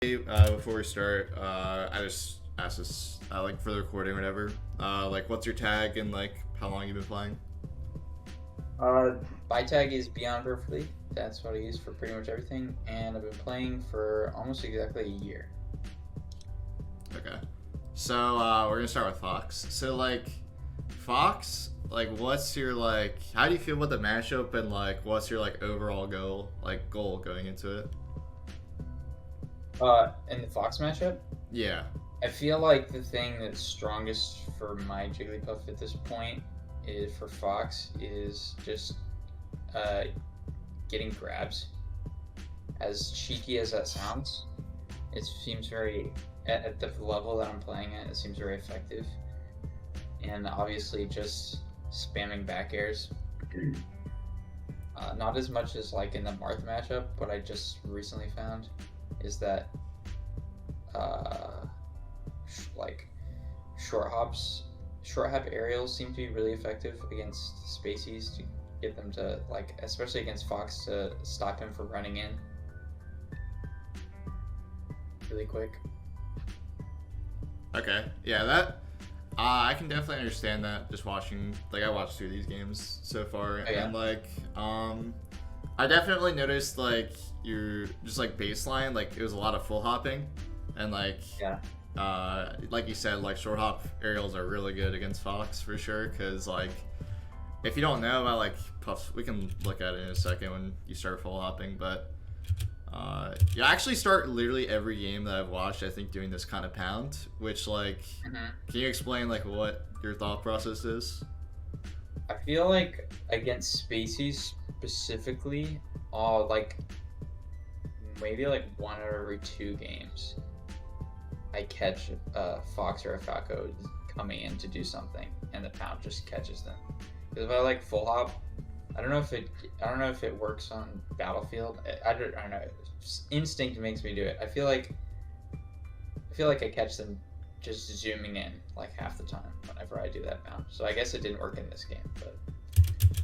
Before we start, I just asked this, like for the recording or whatever. Like, what's your tag and like how long you've been playing? My tag is Beyond Perfectly. That's what I use for pretty much everything, and I've been playing for almost exactly a year. Okay. So we're gonna start with Fox. So like, Fox, like, what's your like? How do you feel about the matchup and like, what's your like overall goal going into it? In the Fox matchup, Yeah. I feel like the thing that's strongest for my Jigglypuff at this point is for Fox is just getting grabs. As cheeky as that sounds, it seems very at the level that I'm playing at. It seems very effective, and obviously just spamming back airs. Not as much as like in the Marth matchup. What I just recently found is that like short hop aerials seem to be really effective against Spaceys to get them to like, especially against Fox, to stop him from running in really quick. Okay. Yeah, that I can definitely understand that. Just watching, like, I watched through these games so far, and like, I definitely noticed like you're just like baseline, like it was a lot of full hopping, and like like you said, like short hop aerials are really good against Fox for sure. Because like, if you don't know about like puffs, we can look at it in a second when you start full hopping, but. I actually start literally every game that I've watched, I think, doing this kind of pound, which, like, can you explain, like, what your thought process is? I feel like against Spaceys specifically, like, maybe, like, one out of every 2 games, I catch a Fox or a Falco coming in to do something, and the pound just catches them. Because if I, like, full hop, I don't know if it works on Battlefield. I don't know. Instinct makes me do it. I feel like I catch them just zooming in like half the time whenever I do that bound. So I guess it didn't work in this game, but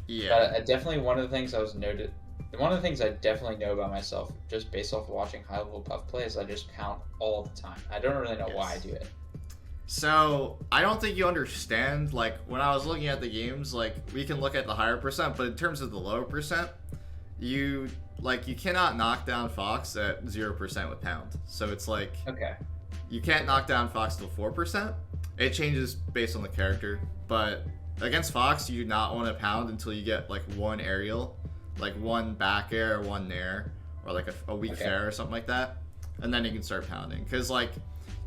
yeah. But definitely one of the things I definitely know about myself, just based off of watching high level puff play, is I just pound all the time. I don't really know why I do it. So, I don't think you understand, like, when I was looking at the games, like, we can look at the higher percent, but in terms of the lower percent, you cannot knock down Fox at 0% with pound. So it's like, okay, you can't knock down Fox till 4%. It changes based on the character, but against Fox, you do not want to pound until you get, like, one aerial, like one back air or one nair, or like a weak fair or something like that, and then you can start pounding. Because, like,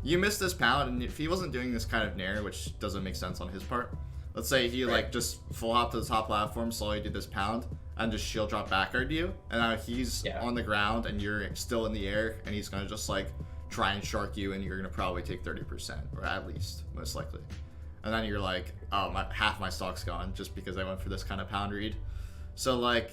you miss this pound, and if he wasn't doing this kind of nair, which doesn't make sense on his part, let's say he like just full hop to the top platform, slowly did this pound, and just shield drop back air to you, and now he's on the ground and you're still in the air, and he's gonna just like try and shark you, and you're gonna probably take 30%, or at least most likely, and then you're like, oh, half my stock's gone just because I went for this kind of pound read. So like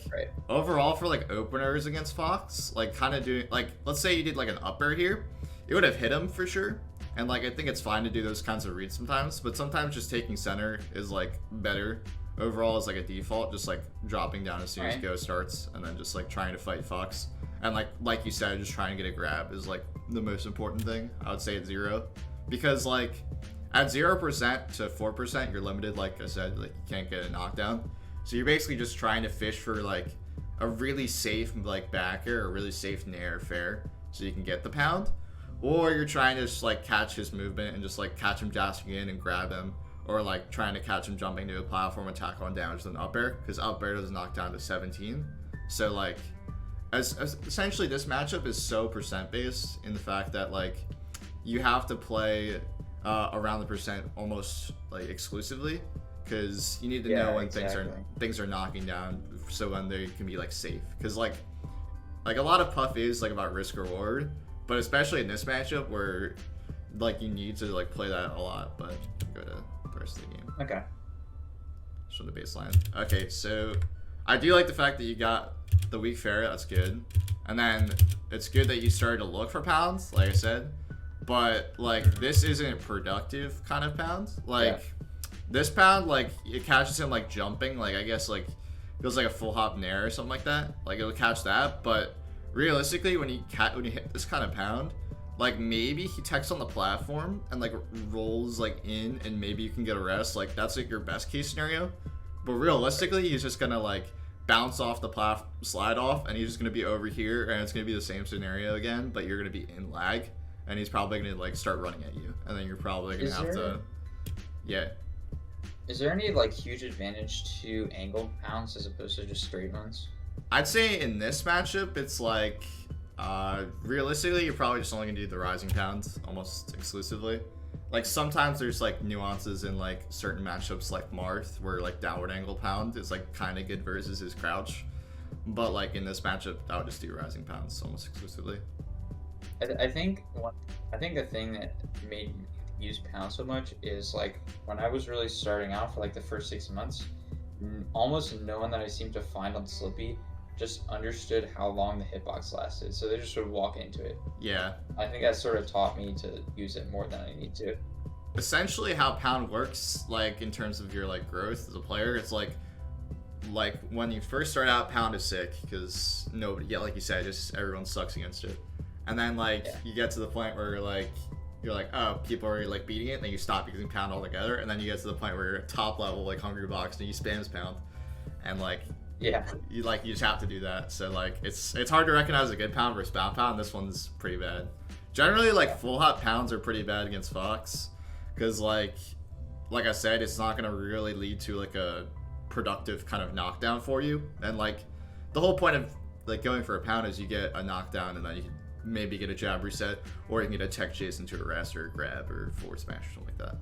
overall for like openers against Fox, like kind of doing like, let's say you did like an up air here, it would have hit him for sure. And like, I think it's fine to do those kinds of reads sometimes, but sometimes just taking center is like better overall as like a default, just like dropping down as soon as go starts, and then just like trying to fight Fox. And like you said, just trying to get a grab is like the most important thing. I would say at 0, because like at 0% to 4%, you're limited. Like I said, like you can't get a knockdown. So you're basically just trying to fish for like a really safe like back air or really safe nair fair so you can get the pound. Or you're trying to just like catch his movement and just like catch him joshing in and grab him, or like trying to catch him jumping to a platform and tackle on damage with an up air, because up air does knock down to 17. So like, as essentially this matchup is so percent based in the fact that like you have to play around the percent almost like exclusively, because you need to know when things are knocking down, so when they can be like safe. Because like a lot of puff is like about risk reward. But especially in this matchup where like you need to like play that a lot, but go to the rest of the game. Okay. Just from the baseline. Okay, so I do like the fact that you got the weak fair, that's good. And then it's good that you started to look for pounds, like I said. But like this isn't productive kind of pound. Like this pound, like it catches him like jumping, like I guess like feels like a full hop nair or something like that. Like it'll catch that, but realistically, when you hit this kind of pound, like maybe he techs on the platform and like rolls like in, and maybe you can get a rest. Like that's like your best case scenario. But realistically, he's just gonna like bounce off the slide off, and he's just gonna be over here, and it's gonna be the same scenario again. But you're gonna be in lag, and he's probably gonna like start running at you, and then you're probably gonna have to, yeah. Is there any like huge advantage to angled pounds as opposed to just straight ones? I'd say in this matchup, it's like realistically, you're probably just only gonna do the rising pounds almost exclusively. Like sometimes there's like nuances in like certain matchups like Marth where like downward angle pound is like kind of good versus his crouch, but like in this matchup I would just do rising pounds almost exclusively. I think the thing that made me use pound so much is like when I was really starting out for like the first 6 months, almost no one that I seemed to find on Slippy just understood how long the hitbox lasted, so they just would walk into it. Yeah. I think that sort of taught me to use it more than I need to. Essentially how pound works, like in terms of your like growth as a player, it's like when you first start out, pound is sick because nobody, yeah, like you said, just everyone sucks against it. And then like you get to the point where you're like, oh, people are like beating it, and then you stop using pound altogether, and then you get to the point where you're at top level like Hungry Box and you spams pound, and like you just have to do that. So like it's hard to recognize a good pound versus bound pound. This one's pretty bad. Generally like full hop pounds are pretty bad against Fox because like I said, it's not gonna really lead to like a productive kind of knockdown for you. And like the whole point of like going for a pound is you get a knockdown and then you can maybe get a jab reset, or you can get a tech chase into a rest or a grab or forward smash or something like that.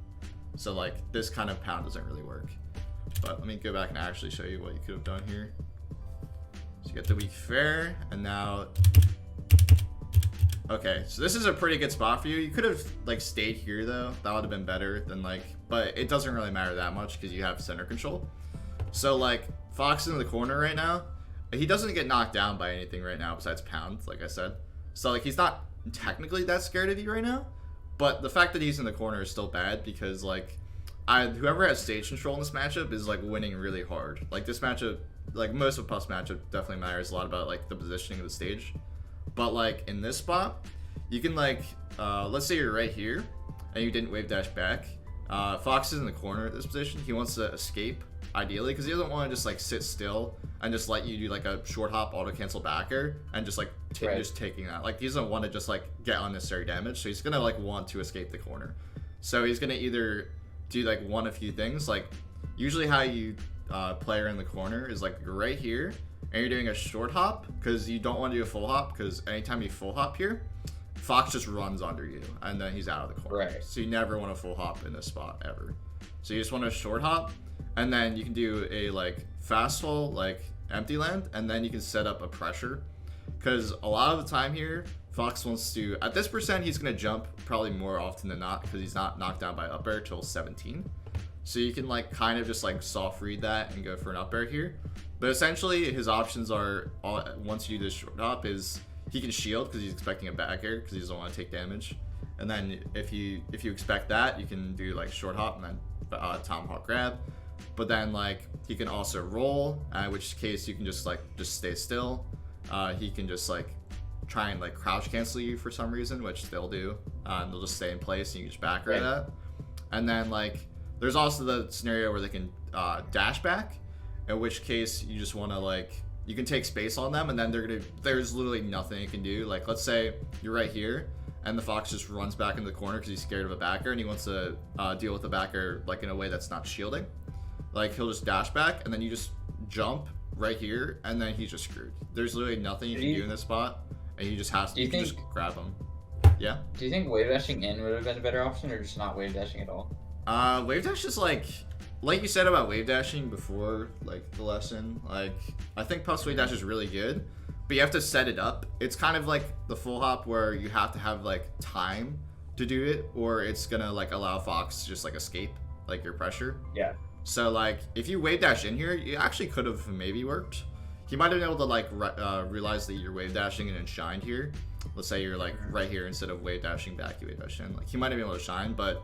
So like this kind of pound doesn't really work. But let me go back and actually show you what you could have done here. So you get the weak fair, and now okay, so this is a pretty good spot for you. You could have like stayed here though. That would have been better than like, but it doesn't really matter that much because you have center control. So like Fox in the corner right now, he doesn't get knocked down by anything right now besides pound, like I said. So like he's not technically that scared of you right now, but the fact that he's in the corner is still bad because like whoever has stage control in this matchup is like winning really hard. Like this matchup, like most of Puff's matchup definitely matters a lot about like the positioning of the stage. But like in this spot, you can like let's say you're right here and you didn't wave dash back. Fox is in the corner at this position. He wants to escape ideally because he doesn't want to just like sit still and just let you do like a short hop auto cancel backer and just like just taking that. Like he doesn't want to just like get unnecessary damage, so he's gonna like want to escape the corner. So he's gonna either do like one of a few things. Like usually how you play her in the corner is like you're right here and you're doing a short hop because you don't want to do a full hop because anytime you full hop here, Fox just runs under you and then he's out of the corner. Right. So you never want to full hop in this spot ever. So you just want to short hop, and then you can do a like fast fall like empty land, and then you can set up a pressure because a lot of the time here Fox wants to, at this percent, he's going to jump probably more often than not because he's not knocked down by up air till 17. So you can like kind of just like soft read that and go for an up air here. But essentially his options are, once you do this short hop, is he can shield because he's expecting a back air because he doesn't want to take damage. And then if you expect that, you can do like short hop and then tomahawk grab. But then like he can also roll, in which case you can just stay still. He can just like try and like crouch cancel you for some reason, which they'll do, and they'll just stay in place and you can just back right that. And then like there's also the scenario where they can dash back, in which case you just want to like, you can take space on them and then there's literally nothing you can do. Like let's say you're right here and the Fox just runs back into the corner because he's scared of a backer and he wants to deal with the backer like in a way that's not shielding. Like he'll just dash back and then you just jump right here and then he's just screwed. There's literally nothing you can do in this spot and you just have to just grab him. Yeah? Do you think wave dashing in would have been a better option or just not wave dashing at all? Wave dash is like you said about wave dashing before, like the lesson, like I think Puff's wave dash is really good, but you have to set it up. It's kind of like the full hop where you have to have like time to do it, or it's gonna like allow Fox to just like escape like your pressure. Yeah. So like if you wave dash in here, you actually could have maybe worked. He might have been able to like realize that you're wave dashing and then shined here. Let's say you're like right here instead of wave dashing back, you wave dash in. Like he might have been able to shine, but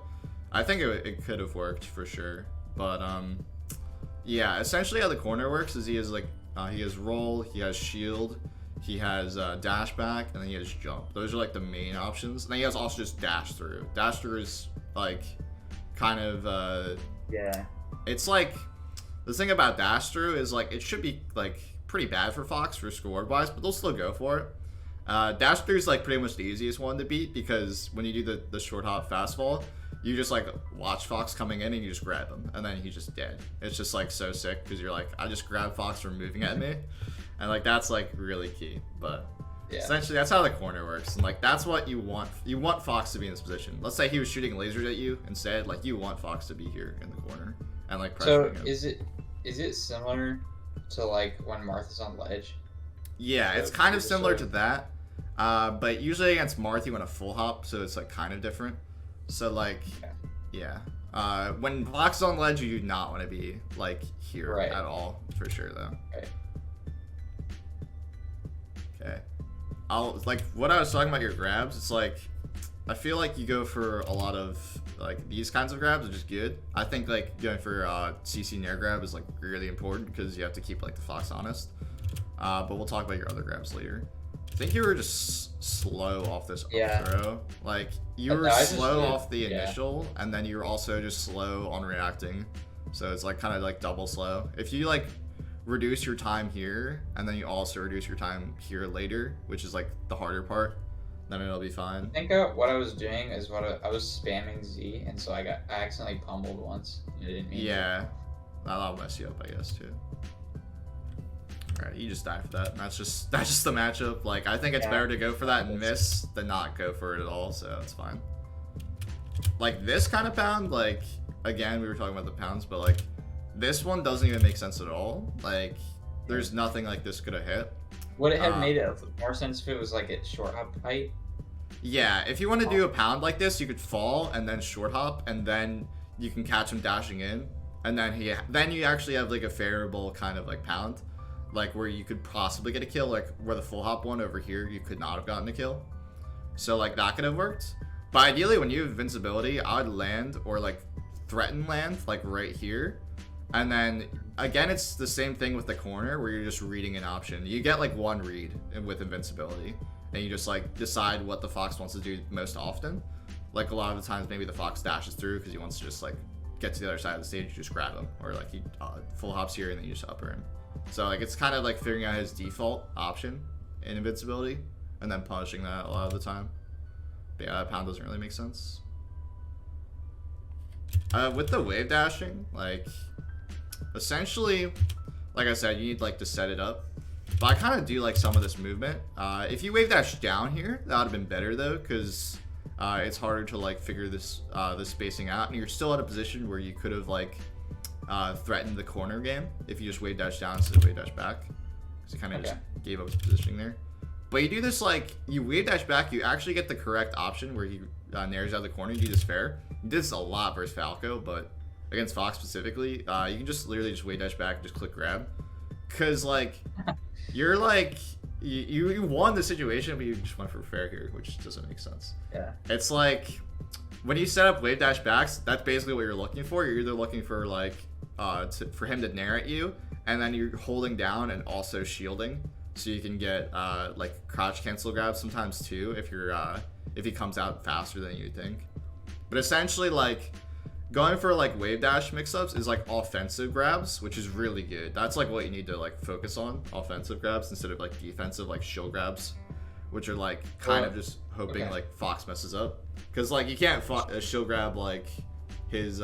I think it could have worked for sure. But yeah, essentially how the corner works is he has like he has roll, he has shield, He has dash back, and then he has jump. Those are like the main options. And then he has also just dash through. Dash through is like kind of Yeah. it's like the thing about dash through is like it should be like pretty bad for Fox for score wise, but they'll still go for it. Dash through is like pretty much the easiest one to beat because when you do the short hop fast fall, you just like watch Fox coming in and you just grab him and then he's just dead. It's just like so sick because you're like, I just grabbed Fox from moving at me, and like that's like really key. But Yeah. essentially that's how the corner works, and like that's what you want. You want Fox to be in this position. Let's say he was shooting lasers at you instead, like you want Fox to be here in the corner and like So pressuring him. is it similar to like when Marth is on ledge? Yeah, it's So kind of you're similar sort to that, but usually against Marth you want a full hop, so it's like kind of different. So like, Okay. yeah, when Fox is on ledge, you do not want to be like here Right. at all, for sure though. Right. Okay, I'll like what I was talking about your grabs. It's like I feel like you go for a lot of like these kinds of grabs, which is good. I think like going for CC nair grab is like really important because you have to keep like the Fox honest. But we'll talk about your other grabs later. I think you were just slow off this up Yeah. throw. Like you No, were I just slow did- off the yeah. initial, and then you were also just slow on reacting. So it's like kind of like double slow. If you like reduce your time here, and then you also reduce your time here later, which is like the harder part, then it'll be fine. I think what I was doing is I was spamming Z, and so I accidentally pummeled once. And I didn't mean to. Yeah, that'll mess you up, I guess, too. Alright, you just die for that. That's just the matchup. Like, I think it's Yeah. better to go for that and miss than not go for it at all, so that's fine. Like, this kind of pound, like, again, we were talking about the pounds, but, like, this one doesn't even make sense at all. Like, there's nothing like this could have hit. Would it have made it more sense if it was like at short hop height? Yeah, if you want to do a pound like this, you could fall and then short hop, and then you can catch him dashing in, and then you actually have, like, a favorable kind of, like, pound. Like where you could possibly get a kill, like where the full hop one over here, you could not have gotten a kill. So like that could have worked. But ideally when you have invincibility, I would land or like threaten land like right here. And then again, it's the same thing with the corner where you're just reading an option. You get like one read with invincibility and you just like decide what the Fox wants to do most often. Like a lot of the times maybe the Fox dashes through because he wants to just like get to the other side of the stage, you just grab him. Or like he full hops here and then you just upper him. So like it's kind of like figuring out his default option in invincibility and then punishing that a lot of the time. But yeah, that pound doesn't really make sense. With the wave dashing, like essentially, like I said, you need like to set it up. But I kind of do like some of this movement. If you wave dash down here, that would have been better though, because it's harder to like figure this spacing out, and you're still at a position where you could have like threatened the corner game if you just wave dash down instead of wave dash back, because you kind of just gave up his positioning there. But you do this like you wave dash back, you actually get the correct option where he nairs out of the corner. You do this fair. You did this a lot versus Falco, but against Fox specifically, you can just literally just wave dash back and just click grab, because like you're like you won the situation, but you just went for fair here, which doesn't make sense. Yeah. It's like when you set up wave dash backs, that's basically what you're looking for. You're either looking for like for him to nair at you, and then you're holding down and also shielding, so you can get like crouch cancel grabs sometimes too if he comes out faster than you think. But essentially, like going for like wave dash mix-ups is like offensive grabs, which is really good. That's like what you need to like focus on, offensive grabs instead of like defensive like shield grabs, which are like kind of just hoping like Fox messes up, because like you can't shield grab like his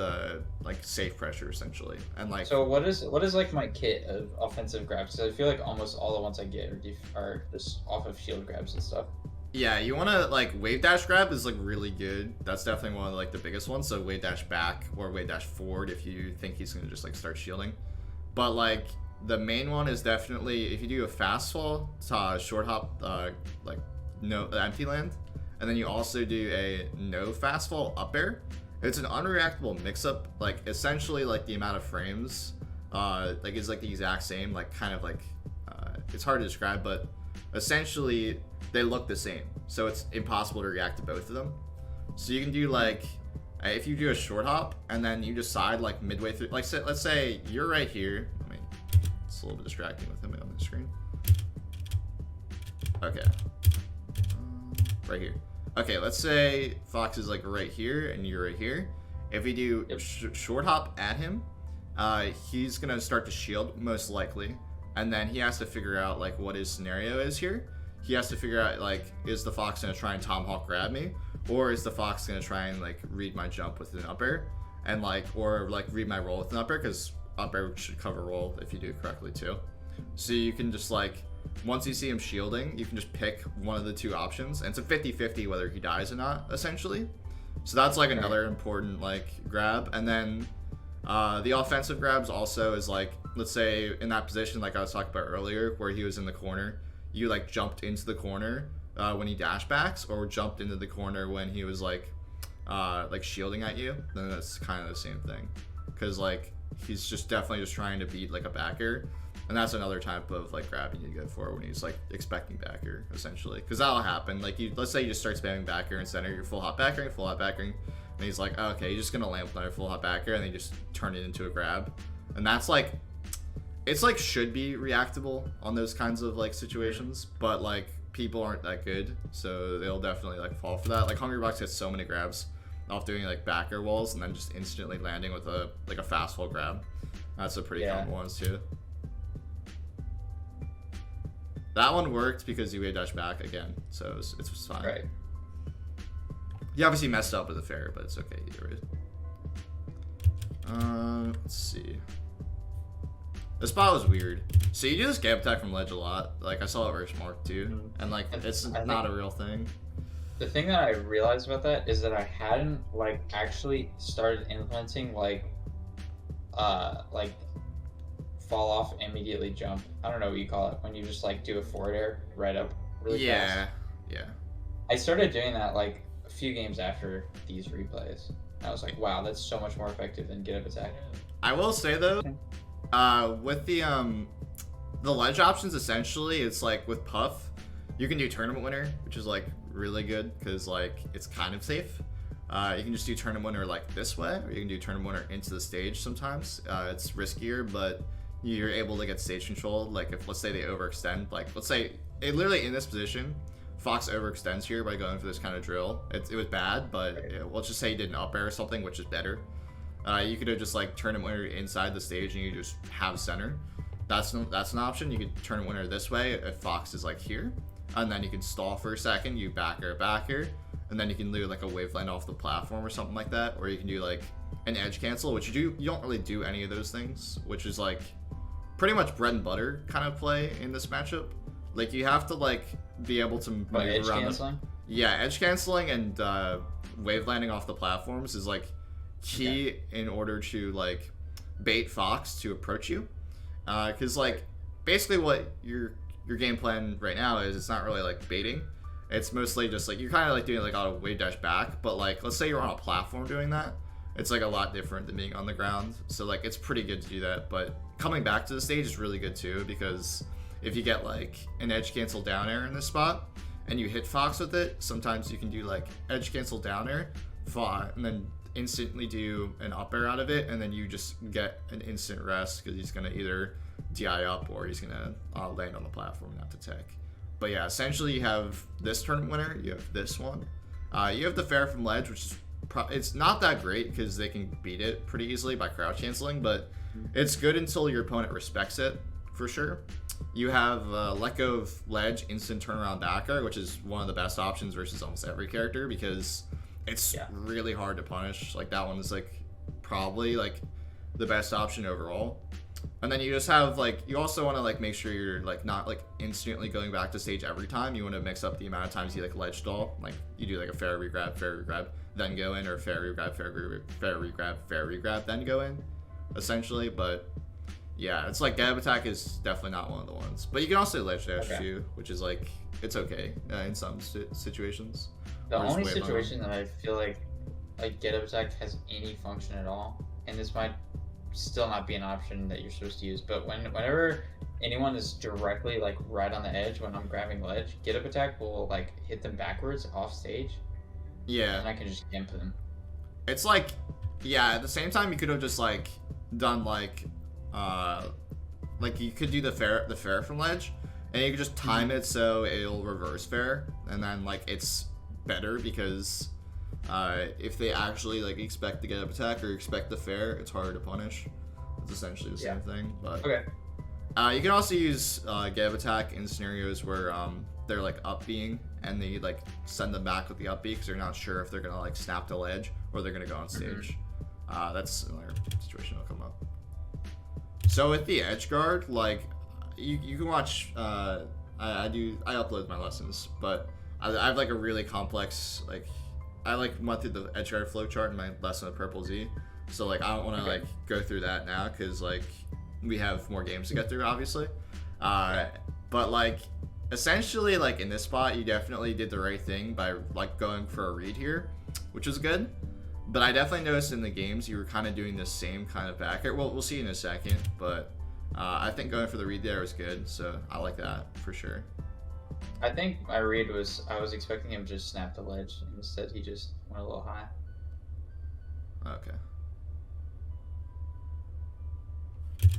like safe pressure essentially. And like, so what is like my kit of offensive grabs? Because I feel like almost all the ones I get are just off of shield grabs and stuff. yeah, you want to like wave dash grab is like really good. That's definitely one of like the biggest ones. So wave dash back or wave dash forward if you think he's gonna just like start shielding. But like the main one is definitely if you do a fast fall, short hop, like no empty land, and then you also do a no fast fall up air. It's an unreactable mix up, like essentially like the amount of frames like is like the exact same, like kind of like it's hard to describe, but essentially they look the same, so it's impossible to react to both of them. So you can do like if you do a short hop and then you decide like midway through, like let's say you're right here. I mean, it's a little bit distracting with him on the screen. Okay. Right here. Okay, let's say Fox is like right here and you're right here. If we do short hop at him, he's gonna start to shield most likely, and then he has to figure out like what his scenario is here. He has to figure out like, is the Fox gonna try and tomahawk grab me, or is the Fox gonna try and like read my jump with an up air, and like, or like read my roll with an up air, because up air should cover roll if you do it correctly too. So you can just like, once you see him shielding, you can just pick one of the two options, and it's a 50-50 whether he dies or not, essentially. So that's like another important like grab. And then the offensive grabs also is like, let's say in that position like I was talking about earlier, where he was in the corner, you like jumped into the corner when he dash backs, or jumped into the corner when he was like shielding at you, then that's kind of the same thing, because like he's just definitely just trying to beat like a backer. And that's another type of like grab you need to go for when he's like expecting backer, essentially, because that'll happen. Like you, let's say you just start spamming backer and center, you're full hop backering, and he's like, oh, okay, you're just gonna land with another full hop backer, and they just turn it into a grab. And that's like, it's like should be reactable on those kinds of like situations, but like people aren't that good, so they'll definitely like fall for that. Like Hungrybox gets so many grabs off doing like backer walls and then just instantly landing with a like a fast wall grab. That's a pretty common one too. That one worked because you dash back again, so it's fine. Right. You obviously messed up with the fair, but it's okay either way. Let's see. This spot was weird. So you do this gap attack from ledge a lot. Like I saw it versus Marth too, and like it's not a real thing. The thing that I realized about that is that I hadn't like actually started implementing like fall off, immediately jump. I don't know what you call it when you just like do a forward air right up really fast. Yeah. I started doing that like a few games after these replays. I was like, wow, that's so much more effective than get up attack. I will say though, with the ledge options, essentially it's like with Puff, you can do tournament winner, which is like really good because like it's kind of safe. You can just do tournament winner like this way, or you can do tournament winner into the stage sometimes. It's riskier, but you're able to get stage control. Like if, let's say they overextend, like let's say it literally in this position, Fox overextends here by going for this kind of drill. It was bad, but let's just say he did an up air or something, which is better. You could have just like tournament winner inside the stage and you just have center. That's an option. You could tournament winner this way if Fox is like here, and then you can stall for a second, you backer, and then you can do like a wave land off the platform or something like that, or you can do like an edge cancel, which you don't really do any of those things, which is like pretty much bread and butter kind of play in this matchup. Like you have to like be able to move edge around. Canceling? Edge canceling and wave landing off the platforms is like key in order to like bait Fox to approach you. Because like basically what your game plan right now is, it's not really like baiting. It's mostly just like you're kind of like doing like a wave dash back, but like let's say you're on a platform doing that, it's like a lot different than being on the ground. So like it's pretty good to do that, but coming back to the stage is really good too, because if you get like an edge cancel down air in this spot and you hit Fox with it, sometimes you can do like edge cancel down air, and then instantly do an up air out of it, and then you just get an instant rest because he's gonna either DI up or he's gonna land on the platform and have to tech. But yeah, essentially you have this tournament winner, you have this one, you have the fair from ledge, which is it's not that great because they can beat it pretty easily by crouch canceling, but it's good until your opponent respects it for sure. You have let go of ledge, instant turnaround backer, which is one of the best options versus almost every character because it's really hard to punish. Like that one is like probably like the best option overall. And then you just have like, you also want to like make sure you're like not like instantly going back to stage every time. You want to mix up the amount of times you like ledge stall. Like you do like a fair regrab, then go in, or fair regrab, then go in, essentially. But yeah, it's like gab attack is definitely not one of the ones. But you can also ledge dash too, which is like, it's okay in some situations. The only situation that I feel like get up attack has any function at all, and this might still not be an option that you're supposed to use, but whenever anyone is directly like right on the edge when I'm grabbing ledge, get up attack will like hit them backwards off stage. Yeah. And I can just gimp them. It's like, yeah, at the same time you could have just like done like you could do the fair from ledge, and you can just time it so it'll reverse fair, and then like it's better because if they actually like expect the get up attack or expect the fair, it's harder to punish. It's essentially the same thing, but Okay. You can also use get up attack in scenarios where they're like up being, and they like send them back with the up B because they're not sure if they're gonna like snap the ledge or they're gonna go on stage. That's another situation that'll come up. So with the edge guard, like you can watch. I upload my lessons, but I have like a really complex like. I like went through the edge guard flowchart in my lesson with Purple Z, so like I don't want to like go through that now because like we have more games to get through, obviously. But like essentially like in this spot, you definitely did the right thing by like going for a read here, which was good. But I definitely noticed in the games you were kind of doing the same kind of back air. Well, we'll see in a second, but I think going for the read there was good, so I like that for sure. I think my read was I was expecting him to just snap the ledge, and instead he just went a little high. Okay.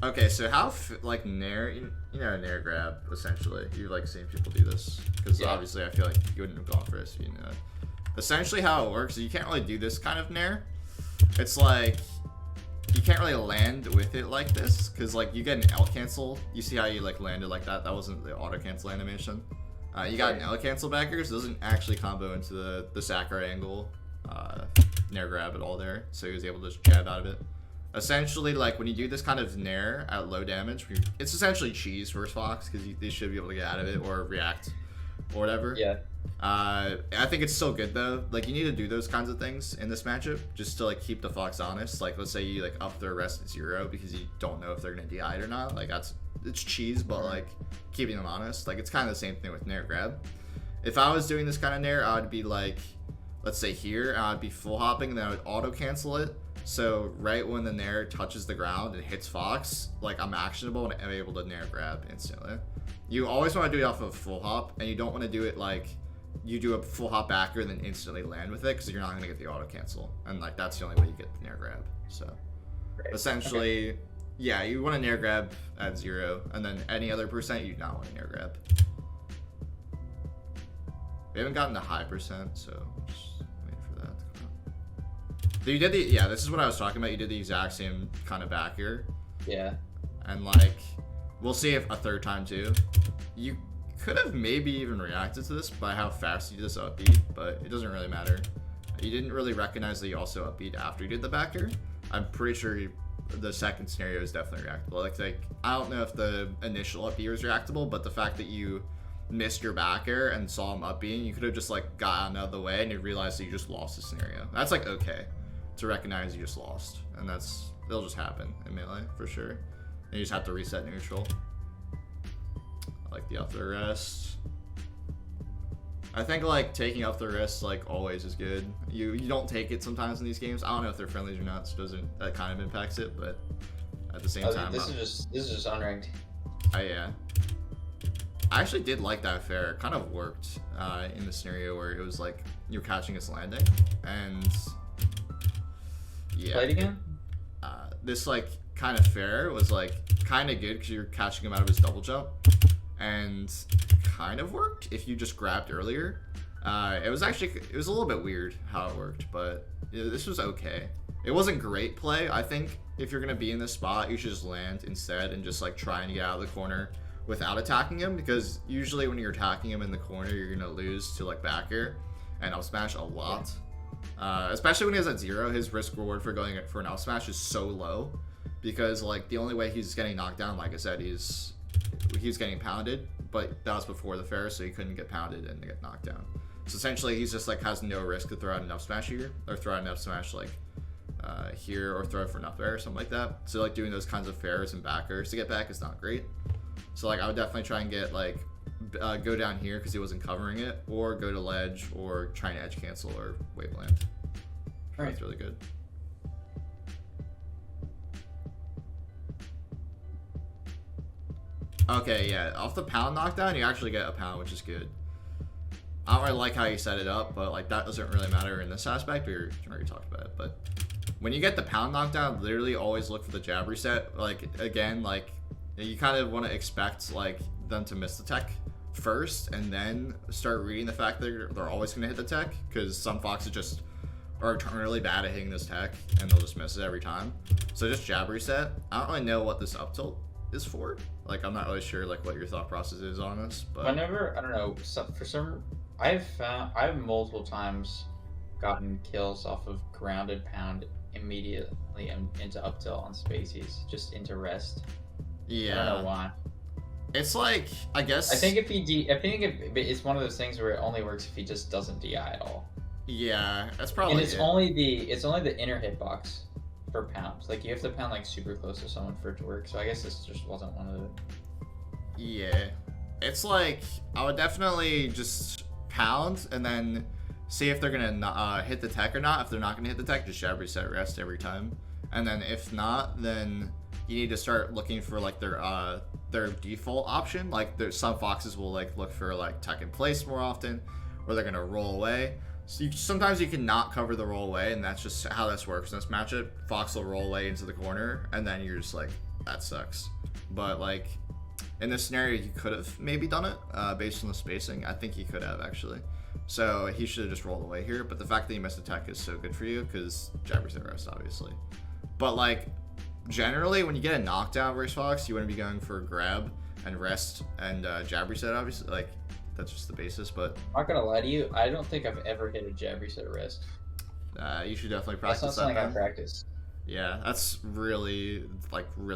Okay, so how like nair, you know, nair grab essentially. You've like seen people do this because obviously I feel like you wouldn't have gone for this, you know. Essentially how it works is you can't really do this kind of nair. It's like you can't really land with it like this because like you get an L cancel. You see how you like landed like that? That wasn't the auto cancel animation. You got an L cancel back here, so it doesn't actually combo into the Sakurai angle nair grab at all there. So he was able to just jab out of it. Essentially, like when you do this kind of nair at low damage, it's essentially cheese versus Fox because they should be able to get out of it or react or whatever. Yeah. I think it's still good though. Like you need to do those kinds of things in this matchup just to like keep the Fox honest. Like let's say you like up their rest at 0 because you don't know if they're gonna DI or not. Like it's cheese, but like keeping them honest. Like it's kind of the same thing with nair grab. If I was doing this kind of nair, I would be like, let's say here, and I'd be full hopping, and then I would auto cancel it. So right when the nair touches the ground and hits Fox, like I'm actionable and I'm able to nair grab instantly. You always want to do it off of a full hop, and you don't want to do it like you do a full hop backer and then instantly land with it because you're not going to get the auto cancel, and like that's the only way you get the nair grab. So essentially, yeah, you want to nair grab at 0, and then any other percent you do not want to nair grab. We haven't gotten to high percent, so just waiting for that to come out. So you did this is what I was talking about. You did the exact same kind of back here. Yeah. And like, we'll see if a third time too. You could have maybe even reacted to this by how fast you did this upbeat, but it doesn't really matter. You didn't really recognize that you also upbeat after you did the backer. I'm pretty sure the second scenario is definitely reactable. Like I don't know if the initial upbeat was reactable, but the fact that you missed your back air and saw him upbeating, you could have just like gotten out of the way and you realized that you just lost the scenario. That's like okay to recognize you just lost, and it'll just happen in melee for sure. And you just have to reset neutral. I like the up the rest. I think like taking up the wrist like always is good. You don't take it sometimes in these games. I don't know if they're friendlies or not, so that kind of impacts it, but at the same time, this is just unranked. Yeah. I actually did like that fair. It kind of worked in the scenario where it was like you're catching his landing, and yeah. Play it again. This like kind of fair was like kind of good because you're catching him out of his double jump, and kind of worked if you just grabbed earlier. It was a little bit weird how it worked, but this was okay. It wasn't great play. I think if you're gonna be in this spot, you should just land instead and just like try and get out of the corner without attacking him, because usually when you're attacking him in the corner, you're gonna lose to like back air and up smash a lot. Especially when he has at 0, his risk reward for going for an up smash is so low, because like the only way he's getting knocked down, like I said, he's getting pounded, but that was before the fair, so he couldn't get pounded and get knocked down. So essentially he's just like has no risk to throw out an up smash here, or throw out an up smash like here, or throw for an up air or something like that. So like doing those kinds of fairs and back airs to get back is not great. So like I would definitely try and get like go down here because he wasn't covering it, or go to ledge, or try and edge cancel or wave land. Right. That's really good. Okay, yeah, off the pound knockdown, you actually get a pound, which is good. I don't really like how you set it up, but like that doesn't really matter in this aspect. We already talked about it, but when you get the pound knockdown, literally always look for the jab reset. Like again, like you kind of want to expect like them to miss the tech first, and then start reading the fact that they're always going to hit the tech, because some foxes just are eternally bad at hitting this tech, and they'll just miss it every time. So just jab reset. I don't really know what this up tilt is for. Like, I'm not really sure like what your thought process is on this, but whenever, I don't know, I've multiple times gotten kills off of grounded pound immediately into up tilt on spacies, just into rest. yeah, I don't know why. it's like, I guess, I think it's one of those things where it only works if he just doesn't DI at all. yeah, that's probably And it's it. only the inner hitbox for pound. Like, you have to pound like super close to someone for it to work. So I guess this just wasn't one of the. Yeah, it's like, I would definitely just pound and then see if they're gonna hit the tech or not. If they're not gonna hit the tech, just jab reset rest every time. And then if not, then you need to start looking for like their default option. Like, there's some foxes will like look for like tech in place more often, or they're gonna roll away. So sometimes you can not cover the roll away, and that's just how this works in this matchup. Fox will roll away into the corner, and then you're just like, that sucks. But like, in this scenario, you could have maybe done it based on the spacing. I think he could have, actually. So he should have just rolled away here. But the fact that you missed attack is so good for you, because jab reset rest, obviously. But like, generally, when you get a knockdown versus Fox, you want to be going for grab and rest and jab reset, obviously. Like, that's just the basis. But I'm not gonna lie to you, I don't think I've ever hit a jab reset rest. you should definitely That's practice not that. something I Then. practice. Yeah, that's really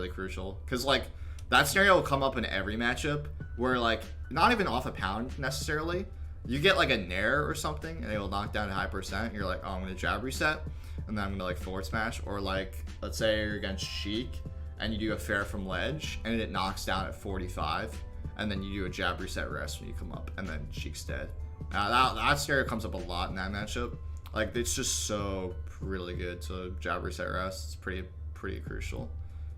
crucial, because like, that scenario will come up in every matchup where like, not even off a pound necessarily, you get like a nair or something and it will knock down a high percent, and you're like, oh, I'm gonna jab reset and then I'm gonna like forward smash. Or like, let's say you're against Sheik and you do a fair from ledge and it knocks down at 45, and then you do a jab reset rest when you come up, and then Sheik's dead. That scenario comes up a lot in that matchup. Like, it's just so really good to jab reset rest. It's pretty crucial.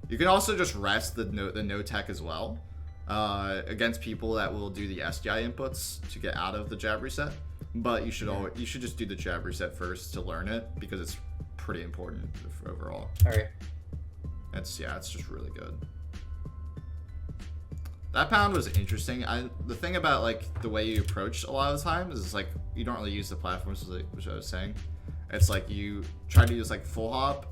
You can also just rest the no tech as well against people that will do the SDI inputs to get out of the jab reset. But you should just do the jab reset first to learn it, because it's pretty important for overall. Alright. It's just really good. That pound was interesting. The thing about like the way you approach a lot of the time is like, you don't really use the platforms, which I was saying. It's like you try to use like full hop,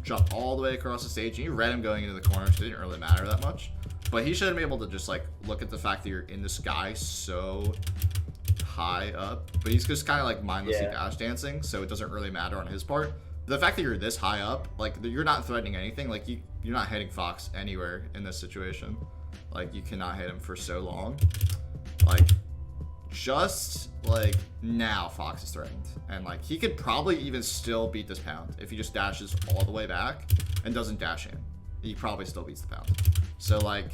jump all the way across the stage, and you read him going into the corner, so it didn't really matter that much. But he should have been able to just like look at the fact that you're in the sky so high up, but he's just kind of like mindlessly dash dancing, so it doesn't really matter on his part. The fact that you're this high up, like, you're not threatening anything. Like, you're not hitting Fox anywhere in this situation. Like, you cannot hit him for so long. Like, just like now Fox is threatened, and like, he could probably even still beat this pound if he just dashes all the way back and doesn't dash in. He probably still beats the pound. So like,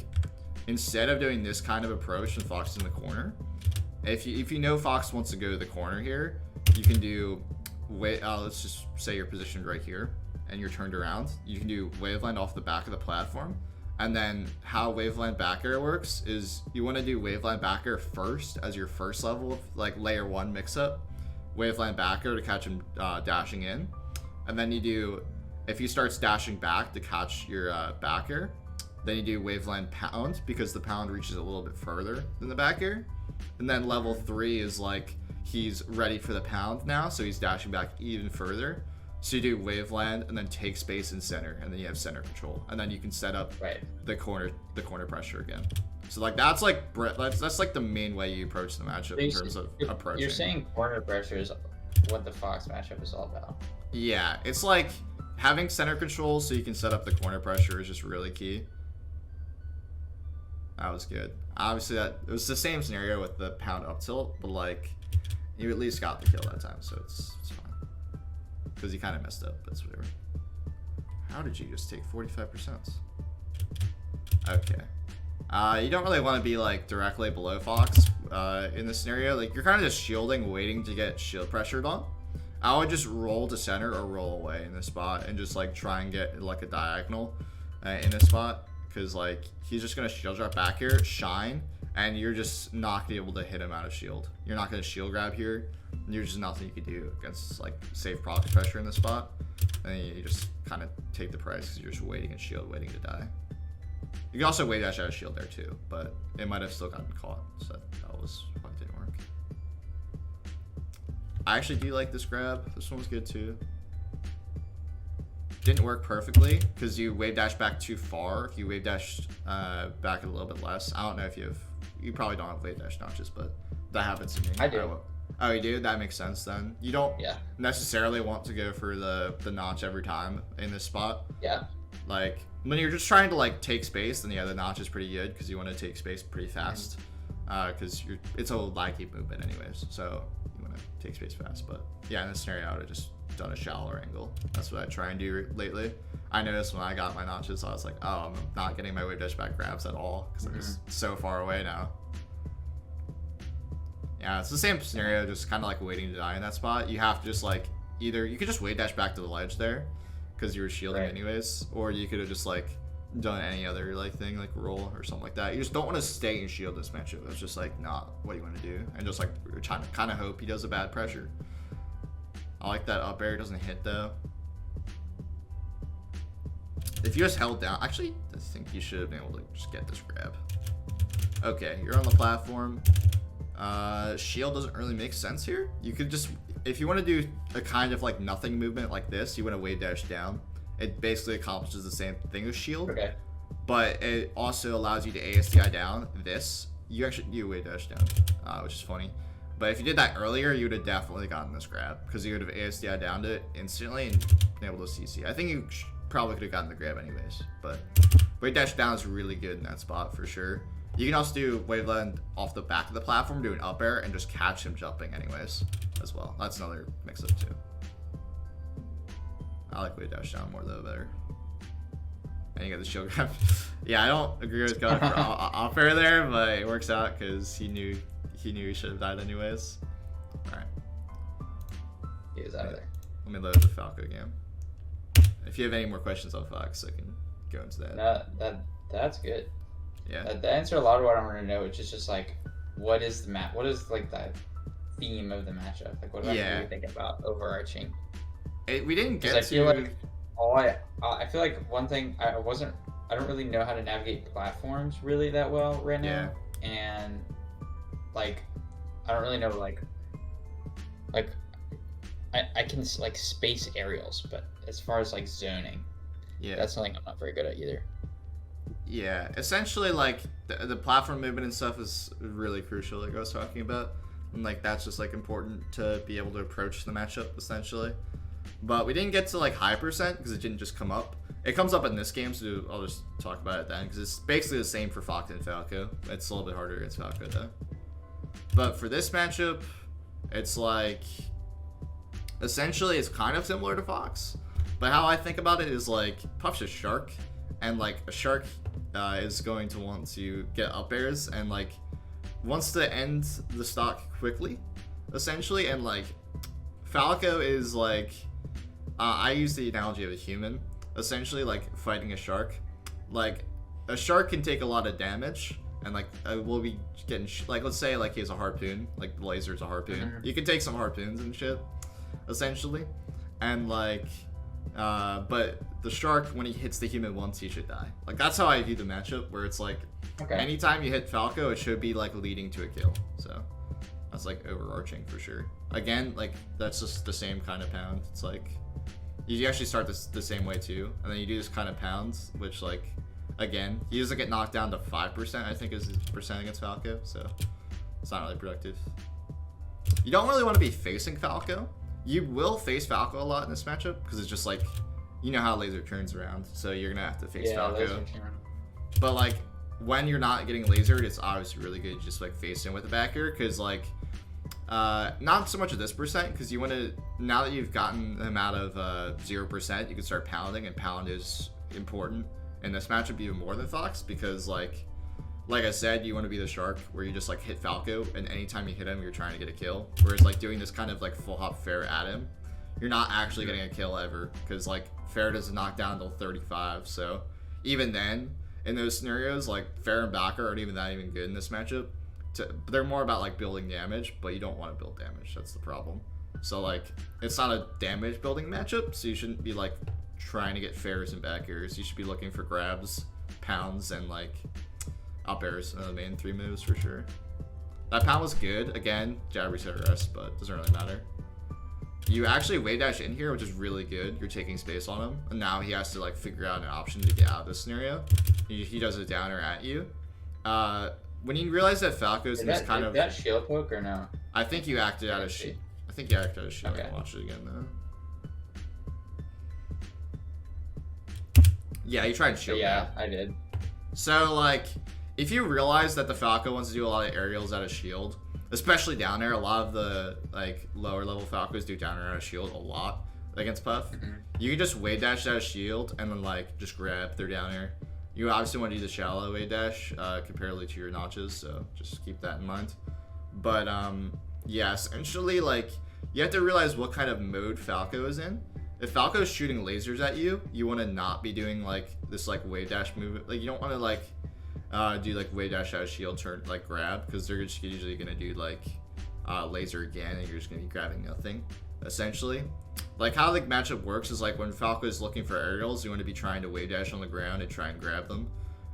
instead of doing this kind of approach and Fox is in the corner, if you know Fox wants to go to the corner here, you can do let's just say you're positioned right here and you're turned around. You can do waveland off the back of the platform. And then how waveland back air works is you want to do waveland back air first as your first level of like layer 1 mix up, waveland back air to catch him dashing in, and then you do, if he starts dashing back to catch your back air, then you do waveland pound, because the pound reaches a little bit further than the back air. And then level 3 is like, he's ready for the pound now, so he's dashing back even further. So you do waveland and then take space in center, and then you have center control, and then you can set up the corner pressure again. So like, that's like the main way you approach the matchup in terms of approaching. You're saying corner pressure is what the Fox matchup is all about. Yeah, it's like having center control so you can set up the corner pressure is just really key. That was good. Obviously, it was the same scenario with the pound up tilt, but like, you at least got the kill that time, so it's fine. Because he kind of messed up, but it's whatever. How did you just take 45%? Okay. You don't really want to be like directly below Fox in this scenario. Like, you're kind of just shielding, waiting to get shield pressured on. I would just roll to center or roll away in this spot and just like try and get like a diagonal in this spot. Because like, he's just going to shield drop back here, shine, and you're just not going to be able to hit him out of shield. You're not going to shield grab here. There's just nothing you can do against like safe proc pressure in this spot. And then you just kind of take the price because you're just waiting and shield, waiting to die. You can also wave dash out a shield there too, but it might have still gotten caught, so that was why it didn't work. I actually do like this grab. This one was good too. Didn't work perfectly because you wave dash back too far. If you wave dash back a little bit less, I don't know if you probably don't have wave dash notches, but that happens to me. I do. Oh, you do? That makes sense then. You don't Yeah. necessarily want to go for the notch every time in this spot. Yeah. Like when you're just trying to like take space, then yeah, the notch is pretty good because you want to take space pretty fast. Because it's a laggy movement anyways, so you want to take space fast. But yeah, in this scenario, I would have just done a shallower angle. That's what I try and do lately. I noticed when I got my notches, I was like, oh, I'm not getting my wave dash back grabs at all because I'm just so far away now. Yeah, it's the same scenario, just kind of like waiting to die in that spot. You have to just like either you could just wave dash back to the ledge there because you were shielding anyways, or you could have just like done any other like thing like roll or something like that. You just don't want to stay and shield this matchup. It's just like not what you want to do, and just like you're trying to kind of hope he does a bad pressure. I like that up air doesn't hit though. If you just held down, actually I think you should have been able to just get this grab. Okay, you're on the platform. Shield doesn't really make sense here. You could just, if you want to do a kind of like nothing movement like this, you want to wave dash down. It basically accomplishes the same thing as shield. Okay. But it also allows you to ASDI down this. You wave dash down, which is funny. But if you did that earlier, you would have definitely gotten this grab because you would have ASDI downed it instantly and been able to CC. I think you probably could have gotten the grab anyways, but wave dash down is really good in that spot for sure. You can also do wave land off the back of the platform, do an up air, and just catch him jumping anyways as well. That's another mix-up too. I like wave dash down more though, better. And you get the shield grab. Yeah, I don't agree with going for up air there, but it works out because he knew he should have died anyways. All right. He was out of there. Let me load the Falco game. If you have any more questions on Fox, I can go into that. That's good. Yeah. That answered a lot of what I want to know, which is just like, what is the map? What is like the theme of the matchup? Like, what do I really think about overarching? We didn't get I to. feel like I feel like one thing I don't really know how to navigate platforms really that well right now, and like I don't really know like I can like space aerials, but as far as like zoning, that's something I'm not very good at either. Yeah, essentially like the platform movement and stuff is really crucial, like I was talking about, and like that's just like important to be able to approach the matchup essentially. But we didn't get to like high percent because it didn't just come up. It comes up in this game, so I'll just talk about it then because it's basically the same for Fox and Falco. It's a little bit harder against Falco though. But for this matchup, it's like essentially it's kind of similar to Fox. But how I think about it is like Puff's a shark, and like a shark is going to want to get up airs and like wants to end the stock quickly, essentially. And like Falco is like I use the analogy of a human, essentially like fighting a shark. Like a shark can take a lot of damage, and like we'll be getting like let's say like he has a harpoon, like the laser's a harpoon. You can take some harpoons and shit, essentially, and like. But the shark, when he hits the human once, he should die. Like that's how I view the matchup, where it's like anytime you hit Falco, it should be like leading to a kill. So that's like overarching for sure. Again, like that's just the same kind of pound. It's like you actually start this the same way too, and then you do this kind of pounds, which like again he doesn't get knocked down to 5%. I think is his percent against Falco, so it's not really productive. You don't really want to be facing Falco. You will face Falco a lot in this matchup because it's just like, you know how laser turns around, so you're gonna have to face Falco. But like when you're not getting lasered, it's obviously really good just like facing with the backer because like not so much at this percent because you want to, now that you've gotten them out of 0%, you can start pounding, and pound is important in this matchup even more than Fox because like I said, you want to be the shark where you just like hit Falco, and anytime you hit him, you're trying to get a kill. Whereas like doing this kind of like full hop fair at him, you're not actually getting a kill ever because like fair doesn't knock down until 35. So even then, in those scenarios, like fair and backer aren't even that even good in this matchup. They're more about like building damage, but you don't want to build damage. That's the problem. So like it's not a damage building matchup, so you shouldn't be like trying to get fairs and backers. You should be looking for grabs pounds and like up airs are the main 3 moves for sure. That pound was good. Again, jab, reset, rest, but it doesn't really matter. You actually wave dash in here, which is really good. You're taking space on him, and now he has to like figure out an option to get out of this scenario. He does a downer at you. When you realize that Falco's in this kind of... Is that shield poke or no? I think you acted out of shield. I think you acted out of shield. Okay. I can watch it again though. Yeah, you tried shield. Yeah, I did. So like, if you realize that the Falco wants to do a lot of aerials out of shield, especially down air, a lot of the like lower level Falcos do down air out of shield a lot against Puff. You can just wave dash out of shield and then like just grab their down air. You obviously want to do the shallow wave dash comparatively to your notches, so just keep that in mind. But yeah, essentially like you have to realize what kind of mode Falco is in. If Falco's shooting lasers at you, you want to not be doing like this like wave dash movement. Like you don't want to like do like wave dash out of shield turn like grab, because they're just usually gonna do like laser again and you're just gonna be grabbing nothing essentially. Like how the matchup works is like when Falco is looking for aerials, you want to be trying to wave dash on the ground and try and grab them,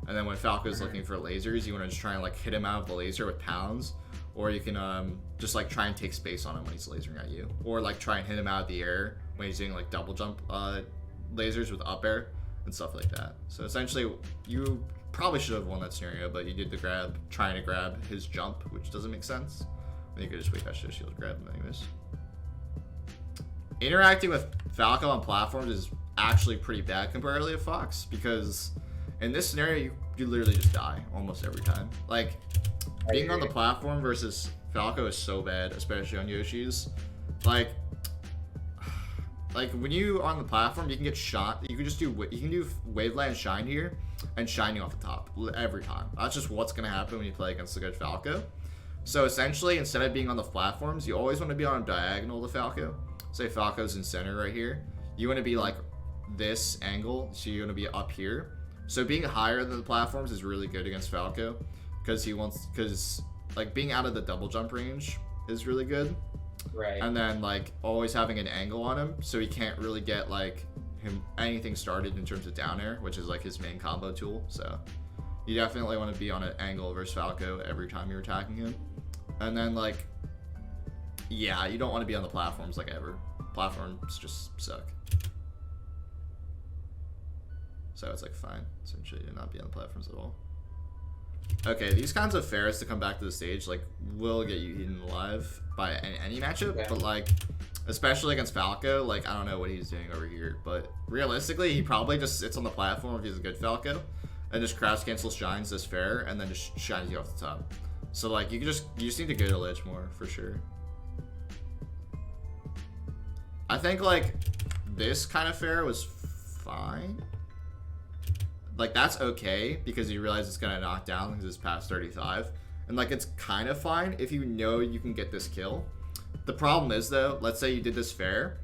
and then when Falco is looking for lasers, you want to just try and like hit him out of the laser with pounds, or you can just like try and take space on him when he's lasering at you, or like try and hit him out of the air when he's doing like double jump lasers with up air and stuff like that. So essentially you probably should have won that scenario, but you did the grab, trying to grab his jump, which doesn't make sense. I think you could just wait dash to shield grab him anyways. Interacting with Falco on platforms is actually pretty bad comparatively to Fox, because in this scenario you literally just die almost every time. Like being on the platform versus Falco is so bad, especially on Yoshi's. Like when you on the platform, you can get shot. You can just do Waveland Shine here and shining off the top every time. That's just what's gonna happen when you play against a good Falco. So essentially, instead of being on the platforms, you always want to be on a diagonal to Falco. Say Falco's in center right here. You want to be like this angle, so you want to be up here. So being higher than the platforms is really good against Falco, because like being out of the double jump range is really good. Right. And then like always having an angle on him, so he can't really get like anything started in terms of down air, which is like his main combo tool. So you definitely want to be on an angle versus Falco every time you're attacking him. And then like, yeah, you don't want to be on the platforms like ever. Platforms just suck. So it's like fine, essentially, to not be on the platforms at all. Okay, these kinds of fairs to come back to the stage like will get you eaten alive by any matchup, okay. But like especially against Falco, like I don't know what he's doing over here, but realistically he probably just sits on the platform if he's a good Falco and just crouch cancel shines this fair and then just shines you off the top. So like you just need to go to ledge more for sure. I think like this kind of fair was fine. Like that's okay because you realize it's gonna knock down because it's past 35, and like it's kind of fine if you know you can get this kill. The problem is though, let's say you did this fair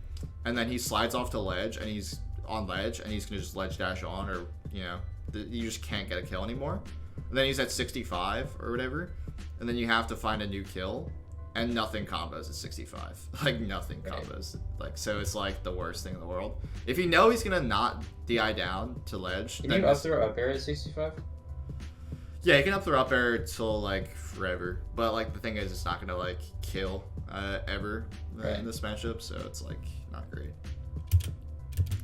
and then he slides off to ledge and he's on ledge and he's gonna just ledge dash on, or you know, you just can't get a kill anymore. And then he's at 65 or whatever, and then you have to find a new kill, and nothing combos at 65. Like nothing combos. Like so it's like the worst thing in the world. If you know he's gonna not DI down to ledge. Can you up throw up air at 65? Yeah, you can up throw up air till like forever. But like the thing is, it's not gonna like kill ever in this matchup, so it's like not great.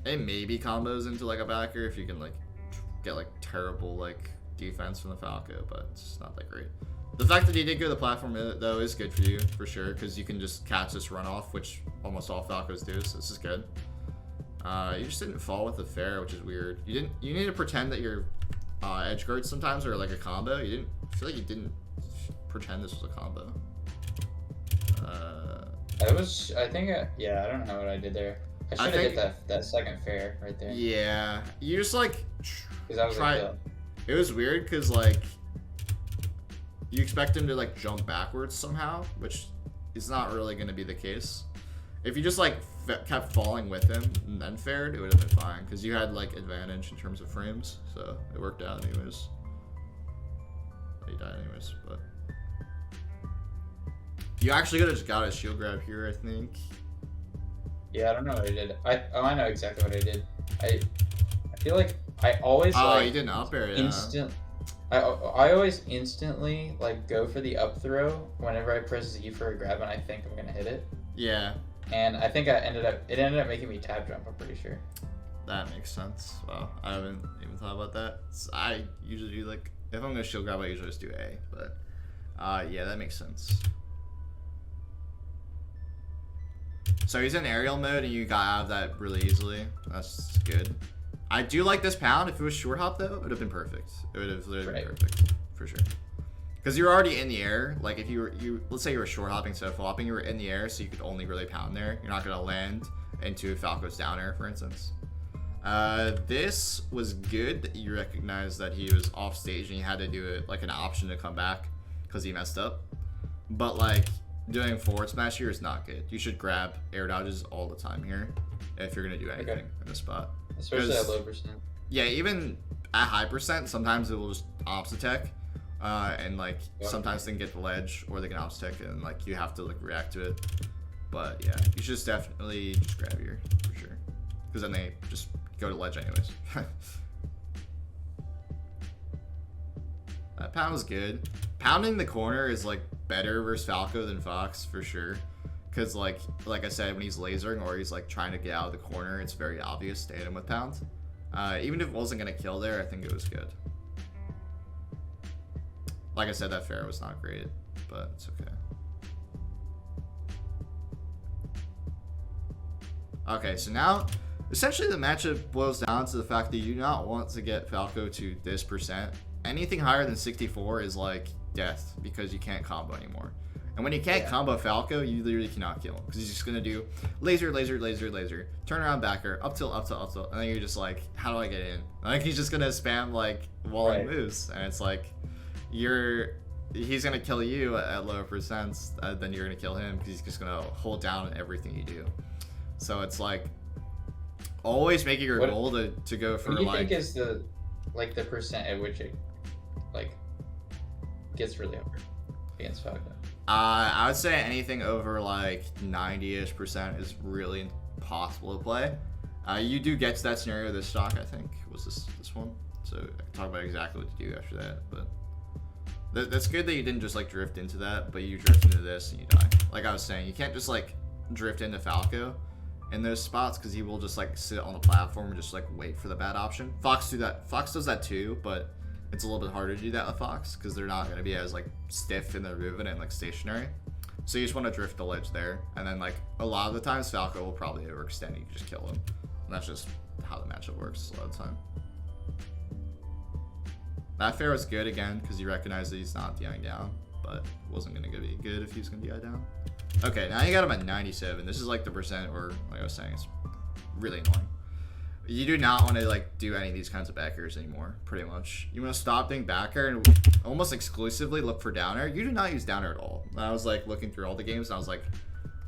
It maybe combos into like a backer if you can like get like terrible like defense from the Falco, but it's just not that great. The fact that he did go to the platform though is good for you for sure, because you can just catch this runoff, which almost all Falcos do, so this is good. You just didn't fall with the fair, which is weird. You need to pretend that your edge guards sometimes are like a combo. I feel like you didn't pretend this was a combo. I don't know what I did there. I should have hit that second fair right there. Yeah, you just like try. It was weird because like you expect him to like jump backwards somehow, which is not really going to be the case. If you just like kept falling with him and then fared, it would have been fine because you had like advantage in terms of frames, so it worked out anyways. He died anyways, but you actually could have just got a shield grab here, I think. Yeah, I don't know what I did. I know exactly what I did. I feel like I always Oh, like you didn't up air, yeah. instant. I always instantly like go for the up throw whenever I press Z for a grab and I think I'm gonna hit it. Yeah. And I think it ended up making me tab jump. I'm pretty sure. That makes sense. Well, I haven't even thought about that. I usually do like, if I'm gonna shield grab, I usually just do A. But yeah, that makes sense. So he's in aerial mode, and you got out of that really easily. That's good. I do like this pound. If it was short hop though, it would have been perfect. It would have literally been perfect for sure. Because you're already in the air. Like if let's say you were short hopping instead of flopping, you were in the air, so you could only really pound there. You're not gonna land into Falco's down air, for instance. This was good that you recognized that he was off stage and you had to do it like an option to come back because he messed up. But like doing forward smash here is not good. You should grab air dodges all the time here if you're gonna do anything in this spot. Especially at low percent. Yeah, even at high percent, sometimes it will just ops attack. And like sometimes they can get the ledge or they can ops attack and like you have to like react to it. But yeah, you should definitely just grab here for sure. Because then they just go to ledge anyways. That pound was good. Pounding the corner is like better versus Falco than Fox for sure. Because like I said, when he's lasering or he's like trying to get out of the corner, it's very obvious to hit him with pound. Even if it wasn't gonna kill there, I think it was good. Like I said, that fair was not great, but it's okay. Okay, so now essentially the matchup boils down to the fact that you do not want to get Falco to this percent. Anything higher than 64 is like death because you can't combo anymore. And when you can't combo Falco, you literally cannot kill him because he's just gonna do laser, laser, laser, laser, turn around backer, up tilt, up tilt, up tilt, and then you're just like, how do I get in? Like he's just gonna spam like walling moves, and it's like he's gonna kill you at lower percents, then you're gonna kill him because he's just gonna hold down everything you do. So it's like always making your goal to go for what do you like. think is the percent at which it like gets really over against Falco? I would say anything over like 90-ish% is really impossible to play. You do get to that scenario this stock, I think, was this one. So I can talk about exactly what to do after that. But that's good that you didn't just like drift into that, but you drift into this and you die. Like I was saying, you can't just like drift into Falco in those spots because he will just like sit on the platform and just like wait for the bad option. Fox does that too, but it's a little bit harder to do that with Fox because they're not going to be as like stiff in their movement and like stationary. So you just want to drift the ledge there, and then like a lot of the times Falco will probably overextend. You can just kill him, and that's just how the matchup works a lot of the time. That fair was good again because you recognize that he's not DIing down, but it wasn't going to be good if he was going to DI down. Okay, now you got him at 97. This is like the percent where, like I was saying, it's really annoying. You do not want to like do any of these kinds of back airs anymore, pretty much. You want to stop doing back air and almost exclusively look for down air. You do not use down air at all. And I was like looking through all the games and I was like,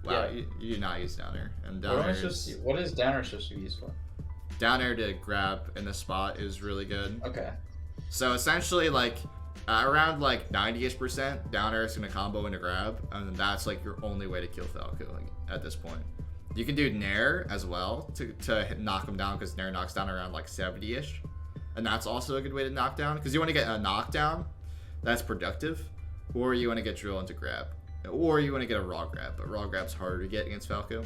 wow, you do not use down air. And down air what is down air supposed to be used for? Down air to grab in this spot is really good. Okay. So essentially like around like 90-ish%, down air is going to combo into grab, and that's like your only way to kill Falco like, at this point. You can do Nair as well to knock him down because Nair knocks down around like 70-ish. And that's also a good way to knock down because you want to get a knockdown that's productive, or you want to get drill into grab, or you want to get a raw grab, but raw grab's harder to get against Falco.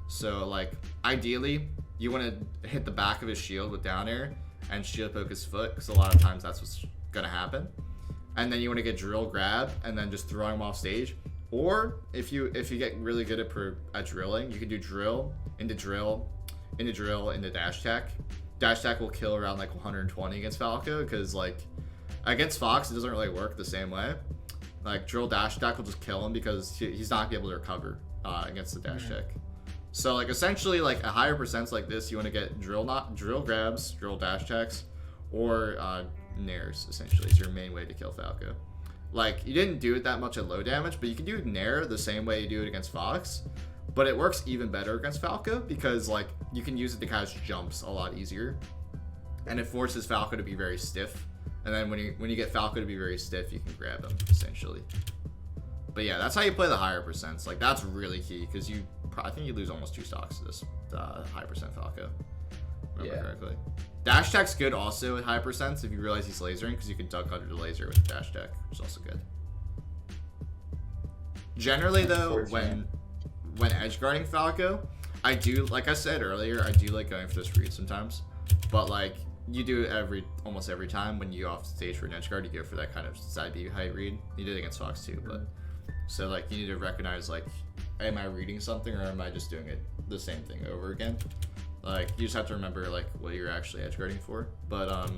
So like ideally you want to hit the back of his shield with down air and shield poke his foot because a lot of times that's what's going to happen. And then you want to get drill grab and then just throw him off stage. Or if you get really good at drilling, you can do drill into dash attack. Dash attack will kill around like 120 against Falco because like against Fox it doesn't really work the same way. Like drill dash attack will just kill him because he's not gonna be able to recover against the dash attack. So like essentially like a higher percents like this, you want to get drill grabs, drill dash attacks, or nairs essentially is your main way to kill Falco. Like, you didn't do it that much at low damage, but you can do Nair the same way you do it against Fox. But it works even better against Falco because, like, you can use it to catch jumps a lot easier. And it forces Falco to be very stiff. And then when you get Falco to be very stiff, you can grab him, essentially. But yeah, that's how you play the higher percents. Like, that's really key because I think you lose almost 2 stocks to this high percent Falco. remember correctly. Dash attack's good also at high percents if you realize he's lasering, because you can duck under the laser with the dash attack, which is also good. Generally though, when edge guarding Falco, I do, like I said earlier, I do like going for this read sometimes. But like, you do it almost every time when you off stage for an edge guard, you go for that kind of side B height read. You did it against Fox too, but so like you need to recognize like, am I reading something or am I just doing it the same thing over again? Like, you just have to remember like what you're actually edge guarding for. But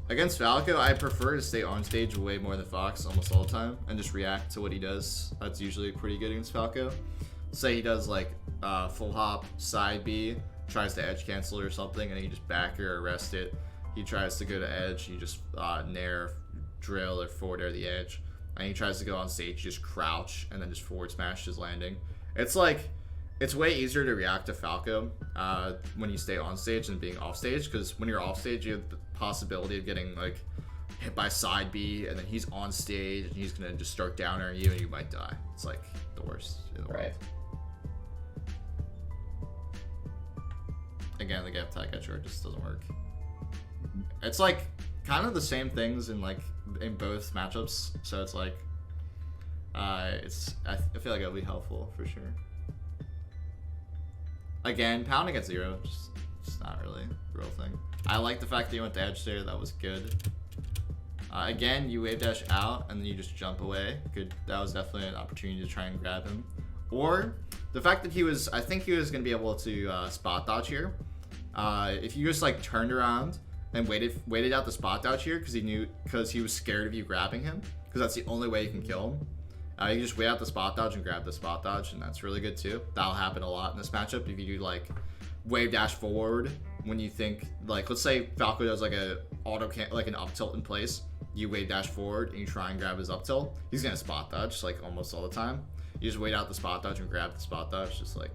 against Falco, I prefer to stay on stage way more than Fox almost all the time and just react to what he does. That's usually pretty good against Falco. Say he does like full hop, side B, tries to edge cancel or something, and you just back or arrest it. He tries to go to edge, you just nair, drill, or forward air the edge. And he tries to go on stage, just crouch, and then just forward smash his landing. It's like, it's way easier to react to Falco when you stay on stage than being off stage, because when you're off stage, you have the possibility of getting like hit by side B, and then he's on stage, and he's gonna just start downing you, and you might die. It's like the worst in the world. Again, the gap attack at just doesn't work. It's like kind of the same things in both matchups, so it's like I feel like it'll be helpful for sure. Again, pounding at 0, just not really a real thing. I like the fact that you went to edge there, that was good. Again, you wave dash out and then you just jump away. Good, that was definitely an opportunity to try and grab him. Or the fact that I think he was gonna be able to spot dodge here. If you just like turned around and waited out the spot dodge here because he was scared of you grabbing him, because that's the only way you can kill him. You just wait out the spot dodge and grab the spot dodge, and that's really good too. That'll happen a lot in this matchup if you do like wave dash forward when you think like, let's say Falco does like an up tilt in place. You wave dash forward and you try and grab his up tilt. He's gonna spot dodge like almost all the time. You just wait out the spot dodge and grab the spot dodge, just like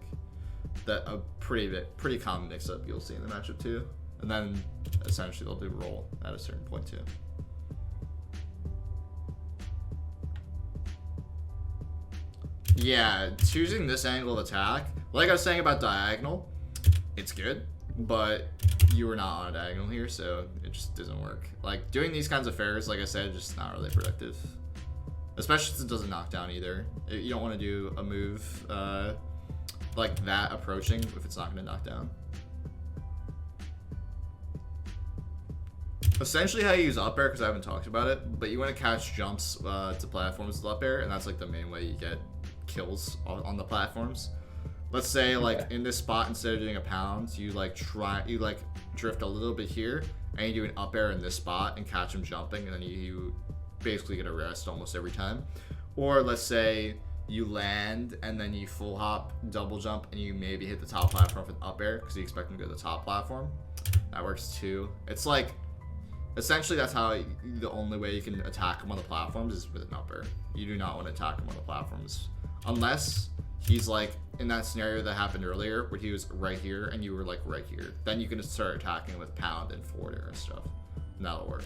that. A pretty common mix up you'll see in the matchup too. And then essentially they'll do roll at a certain point too. Yeah, choosing this angle of attack, like I was saying about diagonal, it's good, but you were not on a diagonal here, so it just doesn't work. Like, doing these kinds of fairs, like I said, just not really productive. Especially since it doesn't knock down either. You don't want to do a move like that approaching if it's not going to knock down. Essentially how you use up air, because I haven't talked about it, but you want to catch jumps to platforms with up air, and that's like the main way you get kills on the platforms. Let's say like in this spot, instead of doing a pound, you drift a little bit here and you do an up air in this spot and catch him jumping, and then you basically get a rest almost every time. Or let's say you land and then you full hop, double jump, and you maybe hit the top platform with an up air because you expect him to go to the top platform. That works too. It's like essentially that's how the only way you can attack him on the platforms is with an up air. You do not want to attack him on the platforms unless he's like in that scenario that happened earlier where he was right here and you were like right here. Then you can just start attacking with pound and forward air and stuff, and that'll work.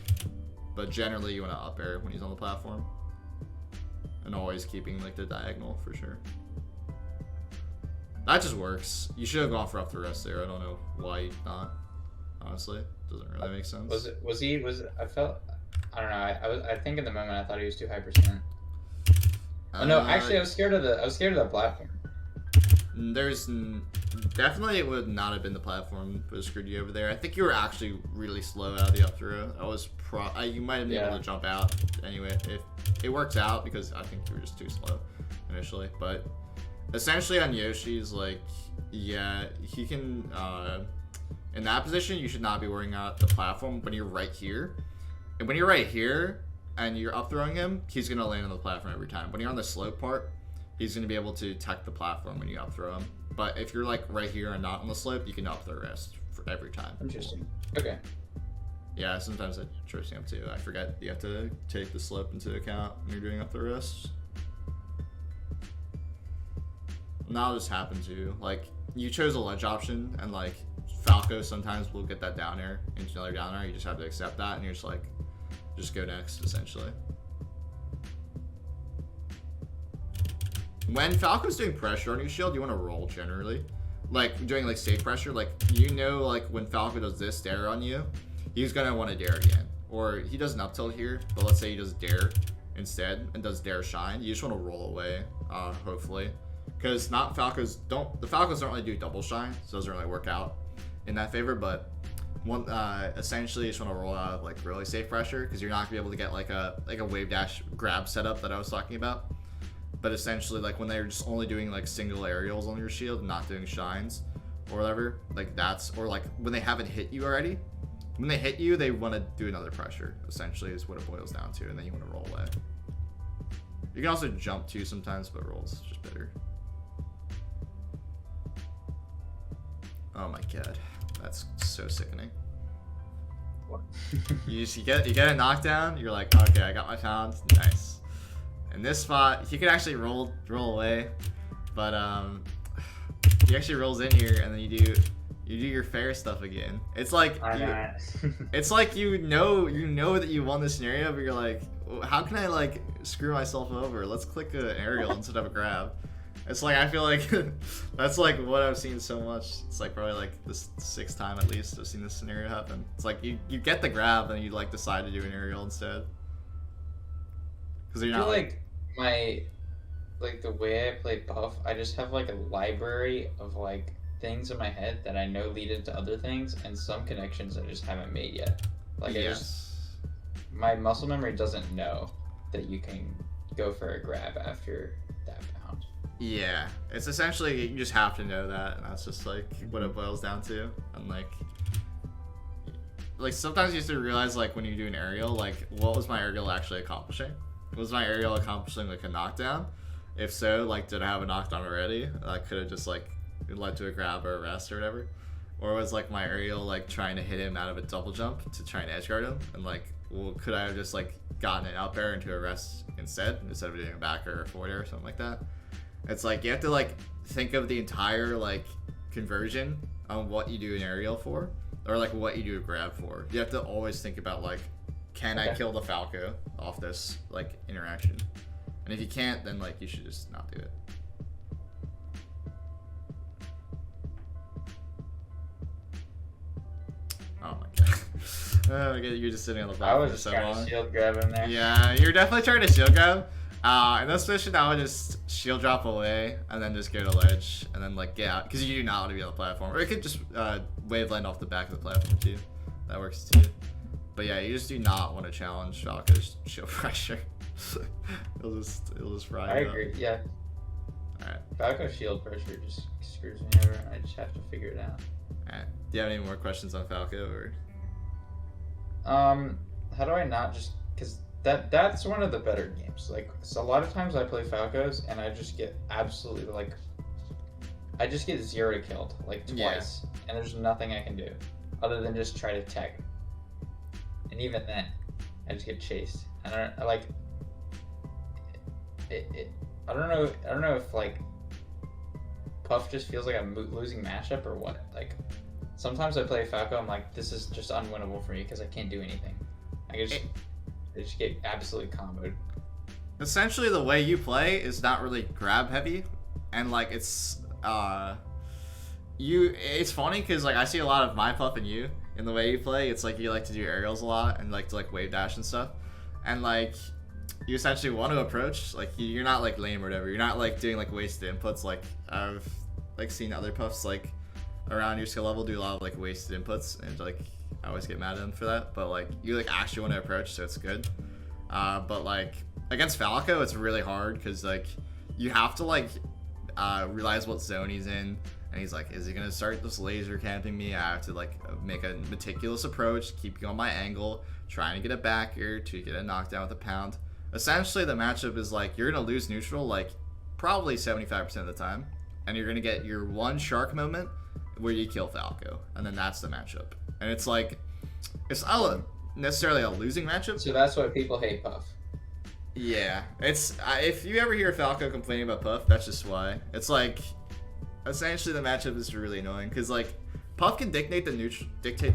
But generally you want to up air when he's on the platform, and always keeping like the diagonal for sure. That just works. You should have gone for up the rest there. I don't know why not. Honestly, doesn't really make sense. I think in the moment I thought he was too high percent. Oh, no, actually I was scared of the platform. There's definitely, it would not have been the platform that screwed you over there. I think you were actually really slow out of the up throw. You might have been able to jump out anyway. If it worked out, because I think you were just too slow initially. But essentially on Yoshi's, like, yeah, he can in that position you should not be worrying about the platform when you're right here. And when you're right here and you're up throwing him, he's gonna land on the platform every time. When you're on the slope part, he's gonna be able to tech the platform when you up throw him. But if you're like right here and not on the slope, you can up throw rest for every time. Interesting. Okay. Yeah, sometimes that trips me up too. I forget you have to take the slope into account when you're doing up the rest. And that'll just happen too. Like, you chose a ledge option, and like Falco sometimes will get that down air into another down air. You just have to accept that, and you're just like, just go next, essentially. When Falco's doing pressure on your shield, you want to roll generally. like doing like safe pressure, like you know, like when Falco does this dare on you, he's gonna want to dare again, or he does an up tilt here, but let's say he does dare instead and does dare shine. You just want to roll away, hopefully, because the Falcos don't really do double shine, so it doesn't really work out in that favor. But essentially, you just want to roll out of like really safe pressure because you're not gonna be able to get like a wave dash grab setup that I was talking about. But essentially, like when they're just only doing like single aerials on your shield, and not doing shines or whatever, like that's, or like when they haven't hit you already, when they hit you, they want to do another pressure. Essentially, is what it boils down to, and then you want to roll away. You can also jump too sometimes, but rolls just better. Oh my god, that's so sickening. What? you get a knockdown. You're like, okay, I got my pound. Nice. In this spot, he could actually roll away, but he actually rolls in here, and then you do your fair stuff again. It's like it's like you know that you won the scenario, but you're like, how can I like screw myself over? Let's click an aerial instead of a grab. It's like I feel like that's like what I've seen so much. It's like probably like the 6th time at least I've seen this scenario happen. It's like you get the grab and you like decide to do an aerial instead. Because you're not like the way I play Puff, I just have like a library of like things in my head that I know lead into other things, and some connections I just haven't made yet. Like my muscle memory doesn't know that you can go for a grab after that pound. Yeah, it's essentially you just have to know that, and that's just like what it boils down to. And like sometimes you have to realize like when you do an aerial, like what was my aerial actually accomplishing? Was my aerial accomplishing like a knockdown? If so, like did I have a knockdown already? That could have just like led to a grab or a rest or whatever. Or was like my aerial like trying to hit him out of a double jump to try and edge guard him? And like, well, could I have just like gotten it out there into a rest instead of doing a back or a forward air or something like that? It's like you have to like think of the entire like conversion on what you do an aerial for, or like what you do a grab for. You have to always think about like, can I kill the Falco off this like interaction? And if you can't, then like you should just not do it. Oh my god. Oh my god, you're just sitting on the platform for so long. I was trying to shield grab him there. Yeah, you're definitely trying to shield grab. In this mission, I would just shield drop away and then just go to ledge and then like get out, because you do not want to be on the platform. Or it could just wave land off the back of the platform too. That works too. But yeah, you just do not want to challenge Falco's shield pressure. it'll just fry. I agree. Up. Yeah. All right. Falco shield pressure just screws me over. I just have to figure it out. All right. Do you have any more questions on Falco or? How do I not just, because that's one of the better games. Like, so a lot of times I play Falcos and I just get absolutely like, I just get 0 killed like twice, and there's nothing I can do other than just try to tech. And even then, I just get chased. I don't know if like Puff just feels like I'm losing matchup or what. Like sometimes I play Falco, I'm like, this is just unwinnable for me because I can't do anything. I just get absolutely comboed. Essentially, the way you play is not really grab heavy, and like it's funny because like I see a lot of my Puff and you in the way you play. It's like you like to do aerials a lot and like to like wave dash and stuff, and like you essentially want to approach, like you're not like lame or whatever. You're not like doing like wasted inputs. Like I've like seen other Puffs like around your skill level do a lot of like wasted inputs, and like I always get mad at them for that. But like you like actually want to approach, so it's good. But like against Falco, it's really hard because like you have to like realize what zone he's in. And he's like, is he gonna start this laser camping me? I have to like make a meticulous approach, keep you on my angle, trying to get a back air to get a knockdown with a pound. Essentially, the matchup is like you're gonna lose neutral like probably 75% of the time, and you're gonna get your one shark moment where you kill Falco, and then that's the matchup. And it's like it's not necessarily a losing matchup. So that's why people hate Puff. Yeah, it's if you ever hear Falco complaining about Puff, that's just why. It's like essentially the matchup is really annoying because like Puff can dictate the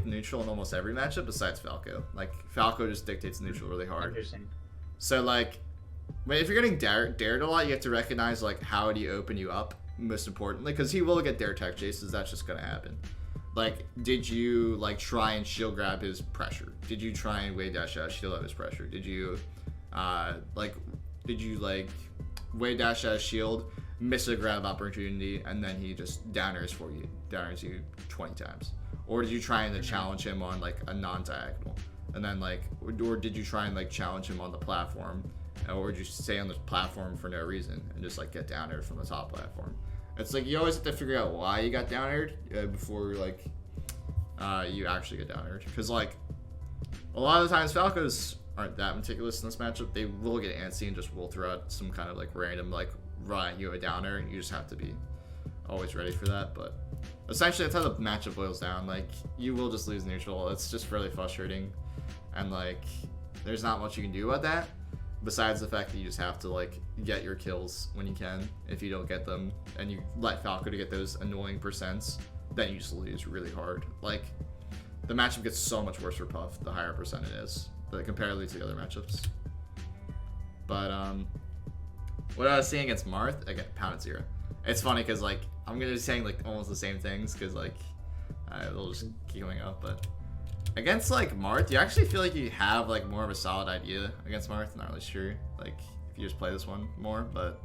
neutral in almost every matchup besides Falco. Like Falco just dictates the neutral really hard. Interesting. So like if you're getting dared a lot, you have to recognize like how do you open you up most importantly, because he will get dare tech chases. That's just gonna happen. Like, did you like try and shield grab his pressure? Did you try and wave dash out shield out his pressure? Did you wave dash out shield, miss a grab opportunity, and then he just downers you 20 times? Or did you try and challenge him on like a non-diagonal, and then like, or did you try and like challenge him on the platform, or did you stay on the platform for no reason and just like get downed from the top platform? It's like you always have to figure out why you got downed before like you actually get downed, because like a lot of the times Falcos aren't that meticulous in this matchup. They will get antsy and just will throw out some kind of like random like run you a downer, and you just have to be always ready for that. But essentially that's how the matchup boils down. Like, you will just lose neutral. It's just really frustrating, and like there's not much you can do about that besides the fact that you just have to like get your kills when you can. If you don't get them and you let Falco to get those annoying percents, then you just lose really hard. Like, the matchup gets so much worse for Puff the higher percent it is, but comparatively to the other matchups. But what I was seeing against Marth, again, pound at 0. It's funny because like I'm gonna be saying like almost the same things because like they'll just keep going up. But against like Marth, you actually feel like you have like more of a solid idea against Marth. Not really sure like if you just play this one more, but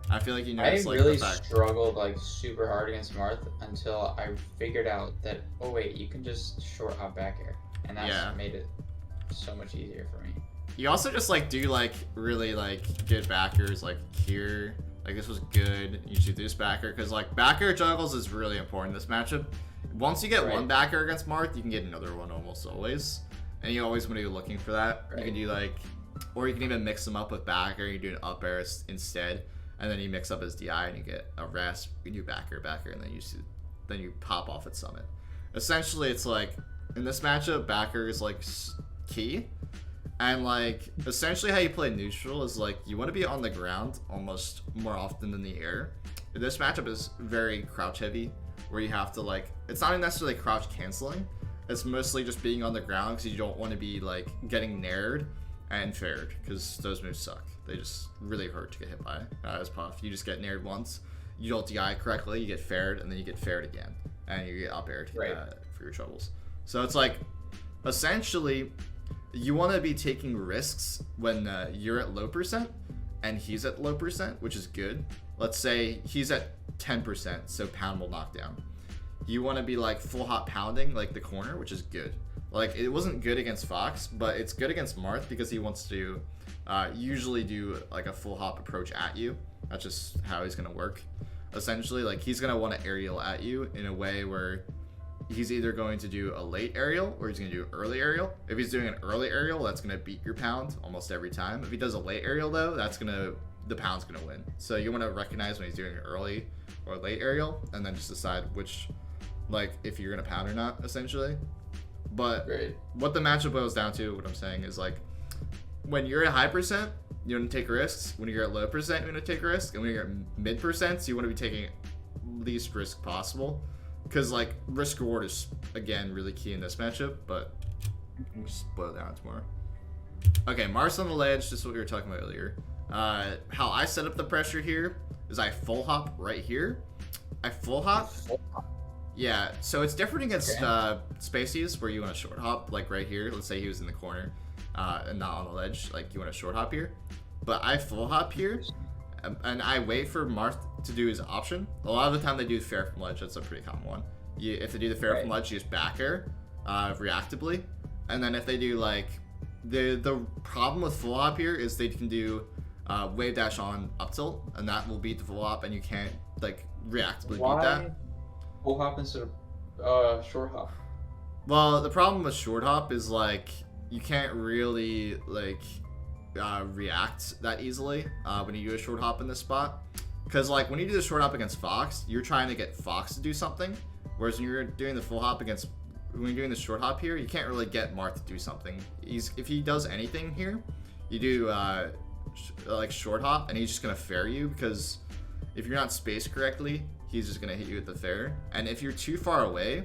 I feel like you notice like really the fact. struggled like super hard against Marth until I figured out that, oh wait, you can just short hop back air, and that's made it so much easier for me. You also just like do like really like good backers like here. Like, this was good. You should do this backer because like backer juggles is really important in this matchup. Once you get one backer against Marth, you can get another one almost always, and you always want to be looking for that. You can do like, or you can even mix them up with backer. You do an up air instead, and then you mix up his DI and you get a rasp. You do backer, and then you pop off at summit. Essentially, it's like in this matchup, backer is like key. And like essentially how you play neutral is like you want to be on the ground almost more often than the air. This matchup is very crouch heavy, where you have to like, it's not necessarily crouch canceling, it's mostly just being on the ground because you don't want to be like getting nared and fared, because those moves suck. They just really hurt to get hit by as Puff. You just get nared once, you don't DI correctly, you get fared, and then you get fared again, and you get up aired for your troubles. So it's like essentially you want to be taking risks when you're at low percent and he's at low percent, which is good. Let's say he's at 10%, so pound will knock down. You want to be like full hop pounding like the corner, which is good. Like, it wasn't good against Fox, but it's good against Marth because he wants to usually do like a full hop approach at you. That's just how he's going to work. Essentially, like, he's going to want to aerial at you in a way where he's either going to do a late aerial or he's going to do early aerial. If he's doing an early aerial, that's going to beat your pound almost every time. If he does a late aerial though, the pound's going to win. So you want to recognize when he's doing an early or late aerial and then just decide which, like, if you're going to pound or not, essentially. But what the matchup boils down to, what I'm saying is like, when you're at high percent, you want to take risks. When you're at low percent, you want to take risks. And when you're at mid percent, you want to be taking least risk possible. Because, like, risk reward is, again, really key in this matchup, but we'll just boil it down to more. Okay, Marth's on the ledge, just what we were talking about earlier. How I set up the pressure here is I full hop right here. I full hop. Yeah, so it's different against spacies where you want to short hop, like right here. Let's say he was in the corner and not on the ledge. Like, you want to short hop here. But I full hop here, and I wait for Marth to do his option. A lot of the time they do fair from ledge. That's a pretty common one. If they do the fair from ledge, you just back air reactively. And then if they do like, the problem with full hop here is they can do wave dash on up tilt, and that will beat the full hop, and you can't like reactively beat that. Full hop instead of short hop? Well, the problem with short hop is like you can't really like react that easily when you do a short hop in this spot. Because like when you do the short hop against Fox, you're trying to get Fox to do something, whereas when you're doing the full hop against, when you're doing the short hop here, you can't really get Marth to do something. If he does anything here, you do like short hop, and he's just gonna fair you, because if you're not spaced correctly, he's just gonna hit you with the fair. And if you're too far away,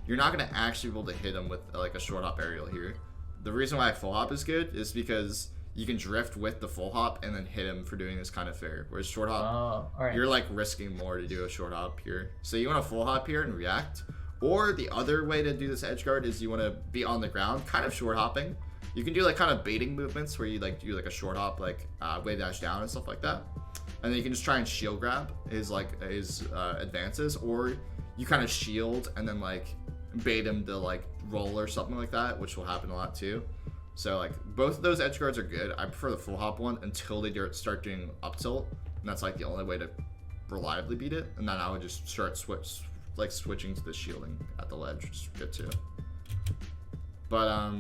you're not gonna actually be able to hit him with like a short hop aerial here. The reason why full hop is good is because you can drift with the full hop and then hit him for doing this kind of fair. Whereas short hop, all right. you're like risking more to do a short hop here. So you want to full hop here and react. Or the other way to do this edge guard is you want to be on the ground, kind of short hopping. You can do like kind of baiting movements where you like do like a short hop, like wave dash down and stuff like that. And then you can just try and shield grab his advances, or you kind of shield and then like bait him to like roll or something like that, which will happen a lot too. So like both of those edge guards are good. I prefer the full hop one until they start doing up tilt, and that's like the only way to reliably beat it. And then I would just start switching to the shielding at the ledge, which is good too. But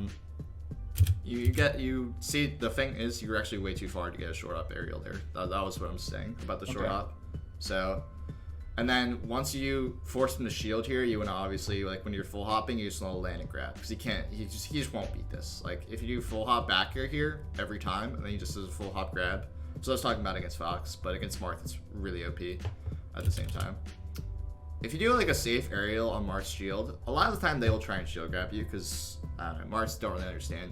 you see, the thing is you're actually way too far to get a short hop aerial there. That was what I'm saying about the short hop. So, and then once you force him to shield here, you want to obviously, like when you're full hopping, you just want to land and grab, because he just won't beat this. Like if you do full hop back here every time, and then he just does a full hop grab. So I was talking about against Fox, but against Marth it's really OP at the same time. If you do like a safe aerial on Marth's shield, a lot of the time they will try and shield grab you, because Marths don't really understand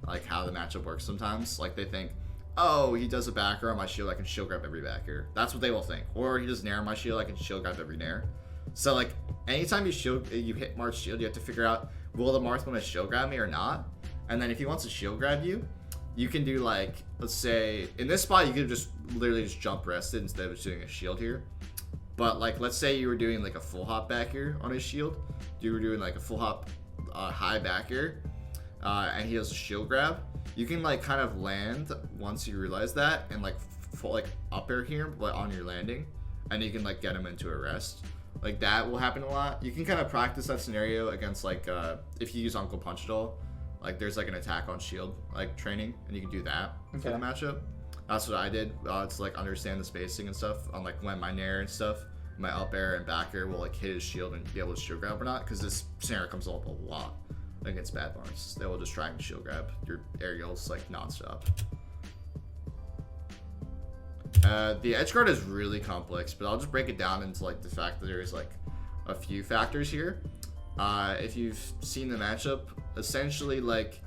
like how the matchup works sometimes. Like they think, oh, he does a backer on my shield, I can shield grab every backer. That's what they will think. Or he does nair on my shield, I can shield grab every nair. So like anytime you hit Marth's shield, you have to figure out, will the Marth want to shield grab me or not? And then if he wants to shield grab you, you can do like, let's say in this spot you could just literally just jump rested instead of doing a shield here. But like let's say you were doing like a full hop back here on his shield, you were doing like a full hop high back here, and he has a shield grab. You can like kind of land once you realize that, and like full like up air here, but on your landing, and you can like get him into a rest. Like that will happen a lot. You can kind of practice that scenario against like if you use Uncle Punch at all. Like there's like an attack on shield like training, and you can do that for the matchup. That's what I did to like understand the spacing and stuff on like when my nair and stuff, my up air and back air will like hit his shield and be able to shield grab or not, because this scenario comes up a lot against bad Marths. They will just try and shield grab your aerials like non-stop. The edge guard is really complex, but I'll just break it down into like the fact that there's like a few factors here. If you've seen the matchup, essentially like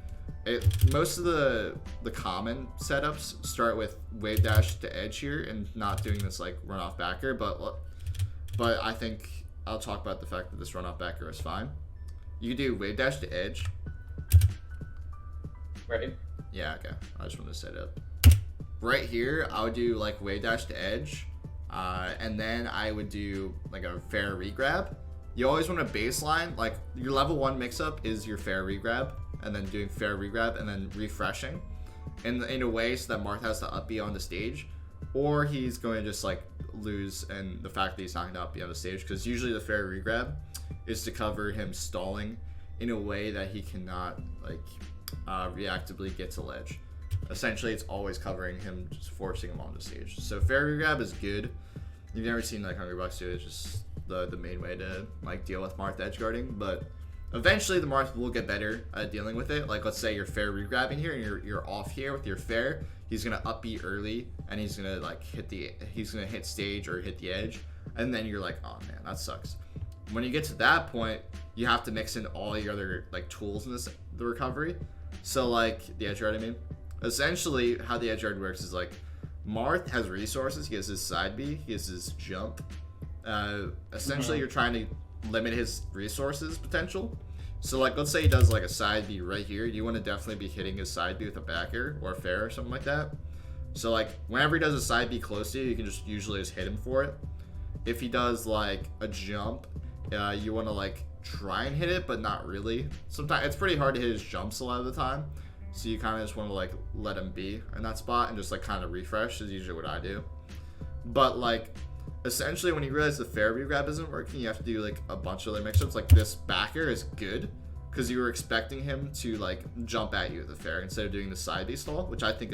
most of the common setups start with wave dash to edge here and not doing this like run off backer, but I think I'll talk about the fact that this run off backer is fine. You do wave dash to edge. Right. Yeah, okay. I just want to set it up. Right here, I would do like wave dash to edge, and then I would do like a fair regrab. You always want to baseline, like your level 1 mix-up is your fair regrab, and then doing fair regrab and then refreshing in a way so that Marth has to up B on the stage, or he's going to just like lose and the fact that he's not going to up B on the stage, because usually the fair regrab is to cover him stalling in a way that he cannot like reactively get to ledge. Essentially it's always covering him, just forcing him on the stage. So fair regrab is good. If you've never seen like Hungry Bucks do it, it's just the main way to like deal with Marth edge guarding, but eventually the Marth will get better at dealing with it. Like let's say you're fair regrabbing here and you're off here with your fair, he's gonna up B early and he's gonna like hit stage or hit the edge, and then you're like, oh man, that sucks. When you get to that point, you have to mix in all your other like tools in the recovery. So like the edge guard, I mean, essentially how the edge guard works is like Marth has resources. He has his side B, he has his jump. Essentially you're trying to limit his resources potential. So like let's say he does like a side B right here, you want to definitely be hitting his side B with a back air or a fair or something like that. So like whenever he does a side B close to you, you can just usually just hit him for it. If he does like a jump, you want to like try and hit it, but not really. Sometimes it's pretty hard to hit his jumps a lot of the time, so you kind of just want to like let him be in that spot and just like kind of refresh is usually what I do. But like essentially when you realize the fair regrab isn't working, you have to do like a bunch of other mix-ups. Like this backer is good because you were expecting him to like jump at you with the fair instead of doing the side B stall, which I think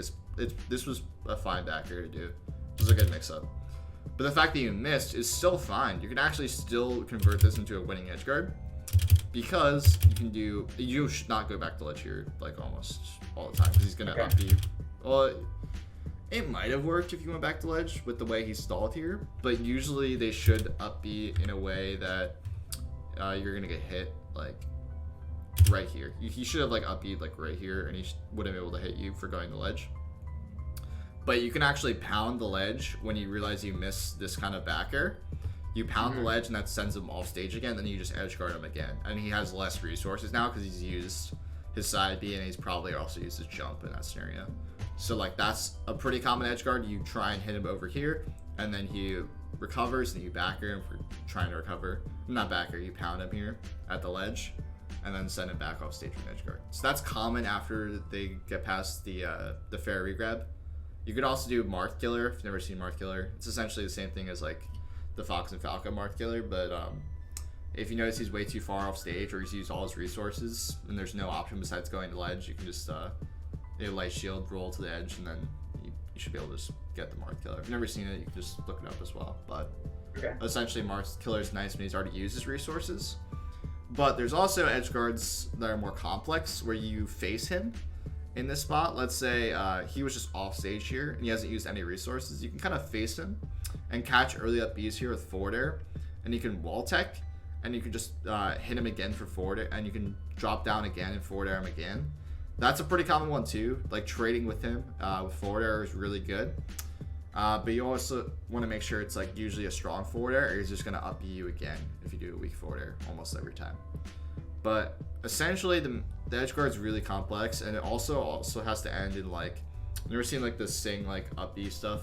this was a fine backer to do. This was a good mix-up. But the fact that you missed is still fine. You can actually still convert this into a winning edge guard, because you should not go back to ledge here like almost all the time, because he's gonna up B. Well, it might have worked if you went back to ledge with the way he stalled here, but usually they should up B in a way that you're gonna get hit like right here. He should have like up E'd like right here, and he wouldn't be able to hit you for going the ledge. But you can actually pound the ledge when you realize you miss this kind of back air. You pound the ledge, and that sends him off stage again. Then you just edge guard him again, and he has less resources now because he's used his side B, and he's probably also used his jump in that scenario. So like that's a pretty common edge guard. You try and hit him over here, and then he recovers, and you back air him for trying to recover. Not back air, you pound him here at the ledge, and then send him back off stage with an edge guard. So that's common after they get past the fair regrab. You could also do Marth Killer if you've never seen Marth Killer. It's essentially the same thing as like the Fox and Falco Marth Killer, but if you notice he's way too far off stage or he's used all his resources and there's no option besides going to ledge, you can just light shield, roll to the edge, and then you should be able to just get the Marth Killer. If you've never seen it, you can just look it up as well. But essentially Marth Killer is nice when he's already used his resources. But there's also edge guards that are more complex where you face him in this spot. Let's say he was just off stage here and he hasn't used any resources. You can kind of face him and catch early up Bs here with forward air, and you can wall tech, and you can just hit him again for forward air, and you can drop down again and forward air him again. That's a pretty common one too. Like trading with him with forward air is really good. But you also want to make sure it's like usually a strong forward air, or he's just gonna up you again if you do a weak forward air almost every time. But essentially the edge guard is really complex, and it also has to end in like, you ever seen like the sing like up B stuff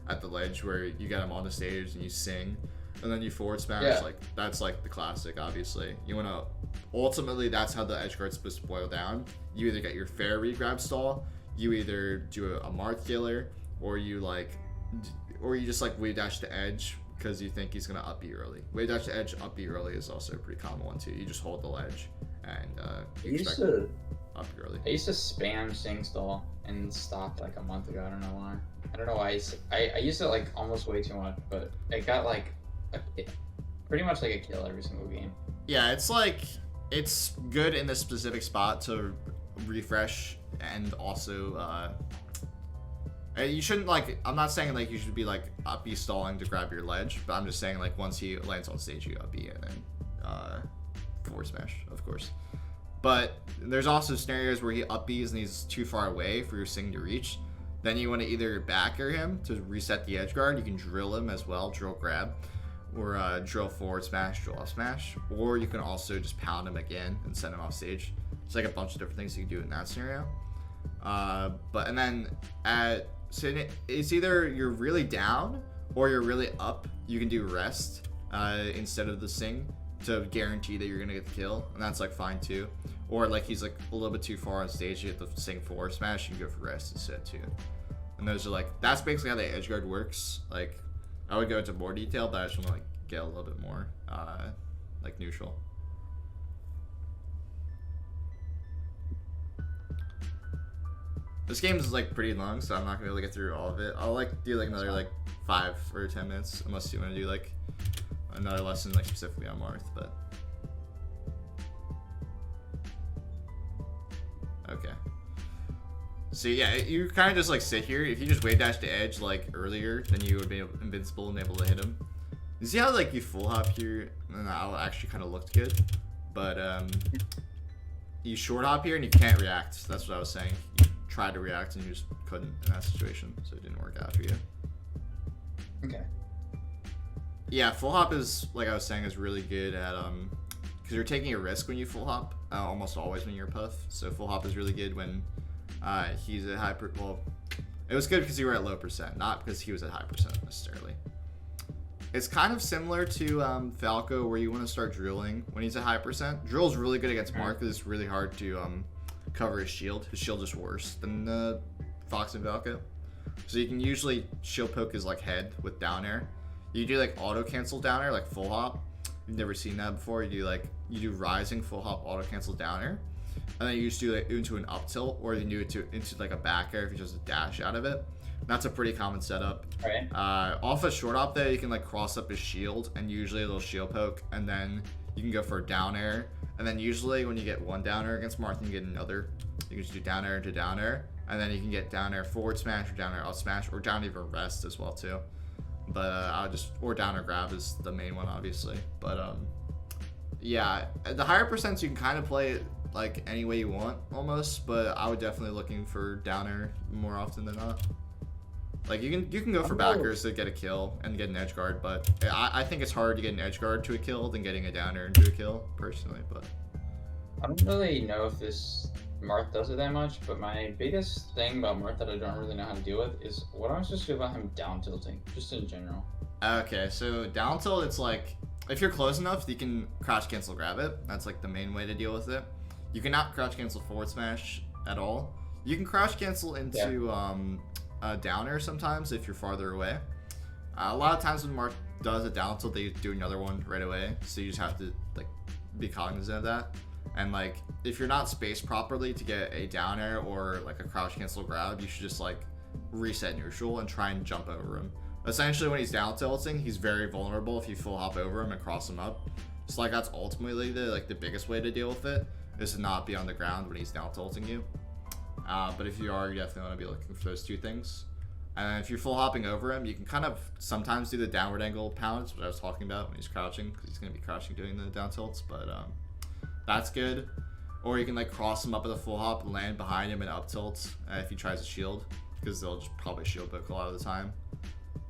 at the ledge where you get him on the stage and you sing and then you forward smash? Yeah. Like that's like the classic. Obviously you want to, ultimately that's how the edge guard's supposed to boil down. You either get your fair regrab stall, you either do a Marth Killer, or you just like wave dash to edge because you think he's gonna up B early. Wave dash to edge, up B early is also a pretty common one too. You just hold the ledge and you expect up B early. I used to spam sing stall and stopped like a month ago. I don't know why. I don't know why. I used it like almost way too much, but it got like pretty much like a kill every single game. Yeah, it's like, it's good in this specific spot to refresh, and also you shouldn't like, I'm not saying like you should be like up B stalling to grab your ledge, but I'm just saying like once he lands on stage you up B and then forward smash, of course. But there's also scenarios where he up Bs and he's too far away for your sing to reach. Then you want to either back air him to reset the edge guard. You can drill him as well, drill grab, or drill forward smash, drill up smash, or you can also just pound him again and send him off stage. It's like a bunch of different things you can do in that scenario. And then so it's either you're really down or you're really up. You can do rest instead of the sing to guarantee that you're gonna get the kill, and that's like fine too. Or like he's like a little bit too far on stage, you get the sing forward smash, you can go for rest instead too. And those are like, that's basically how the edge guard works. Like I would go into more detail, but I just want to like get a little bit more like neutral. This game is like pretty long, so I'm not gonna be able to get through all of it. I'll like do like another like 5 or 10 minutes, unless you want to do like another lesson like specifically on Marth, but okay. So yeah, you kind of just like sit here. If you just wave dash to edge like earlier, then you would be invincible and able to hit him. You see how like you full hop here, and that actually kind of looked good, but you short hop here and you can't react. That's what I was saying. You tried to react and you just couldn't in that situation, so it didn't work out for you. Okay. Yeah, full hop is, like I was saying, is really good at because you're taking a risk when you full hop, almost always when you're puff. So full hop is really good when he's at high well, it was good because you were at low percent, not because he was at high percent necessarily. It's kind of similar to Falco, where you want to start drilling when he's at high percent. Drill's really good against Marth because it's really hard to cover his shield. His shield is worse than Fox and Falco. So you can usually shield poke his like head with down air. You do like auto cancel down air, like full hop. You've never seen that before. You do rising full hop auto cancel down air, and then you just do it into an up tilt, or you do it into like a back air if you just dash out of it. That's a pretty common setup. Right. Off a short hop there, you can like cross up his shield, and usually a little shield poke, and then you can go for a down air. And then usually when you get one down air against Marth, you get another. You can just do down air into down air, and then you can get down air forward smash, or down air up smash, or down even rest as well too. But I'll just, or down air grab is the main one obviously. But yeah, the higher percents you can kind of play like any way you want almost, but I would definitely looking for down air more often than not. Like you can go for backers to get a kill and get an edge guard, but I think it's harder to get an edge guard to a kill than getting a down air into a kill personally. But I don't really know if this Marth does it that much, but my biggest thing about Marth that I don't really know how to deal with is what am I supposed to do about him down tilting, just in general. Okay, so down tilt, it's like if you're close enough, you can crouch cancel grab it. That's like the main way to deal with it. You cannot crouch cancel forward smash at all. You can crouch cancel into a downer sometimes if you're farther away. A lot of times when Marth does a down tilt, they do another one right away. So you just have to like be cognizant of that. And like if you're not spaced properly to get a down air or like a crouch cancel grab, you should just like reset neutral and try and jump over him. Essentially, when he's down tilting, he's very vulnerable if you full hop over him and cross him up. So like that's ultimately the biggest way to deal with it, is to not be on the ground when he's down tilting you. But if you are, you definitely want to be looking for those two things. And if you're full hopping over him, you can kind of sometimes do the downward angle pounds, which I was talking about when he's crouching, because he's going to be crouching doing the down tilts. But that's good. Or you can like cross him up with a full hop, land behind him and up tilt if he tries to shield, because they'll just probably shield book a lot of the time.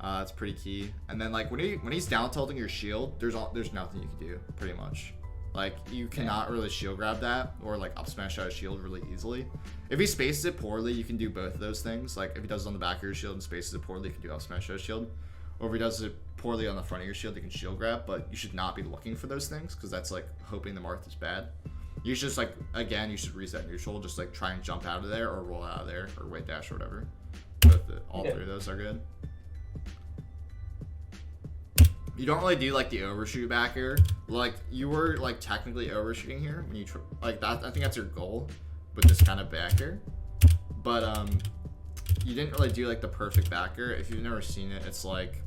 That's pretty key. And then like when he's down tilting your shield, there's nothing you can do pretty much. Like you cannot really shield grab that or like up smash out of shield really easily. If he spaces it poorly, you can do both of those things. Like if he does it on the back of your shield and spaces it poorly, you can do up smash out of shield. Or if he does it poorly on the front of your shield, you can shield grab. But you should not be looking for those things, because that's like hoping the Marth is bad. You should just like, again, you should reset neutral, just like try and jump out of there or roll out of there or weight dash or whatever. All three of those are good. You don't really do like the overshoot back air. Like you were like technically overshooting here when you like that. I think that's your goal with this kind of back air. But you didn't really do like the perfect back air. If you've never seen it, it's like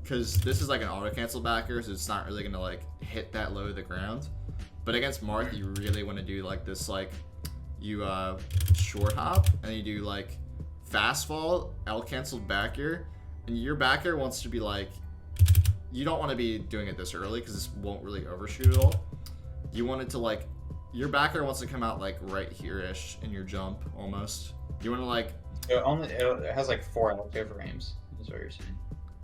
because this is like an auto cancel back air, so it's not really gonna like hit that low to the ground. But against Marth, you really want to do like this, like you short hop and you do like fast fall, L canceled back air. And your back air wants to be like, you don't want to be doing it this early because this won't really overshoot at all. You want it to like, your back air wants to come out like right here-ish in your jump almost. You want to like... It has like 4 L2 frames, is what you're saying.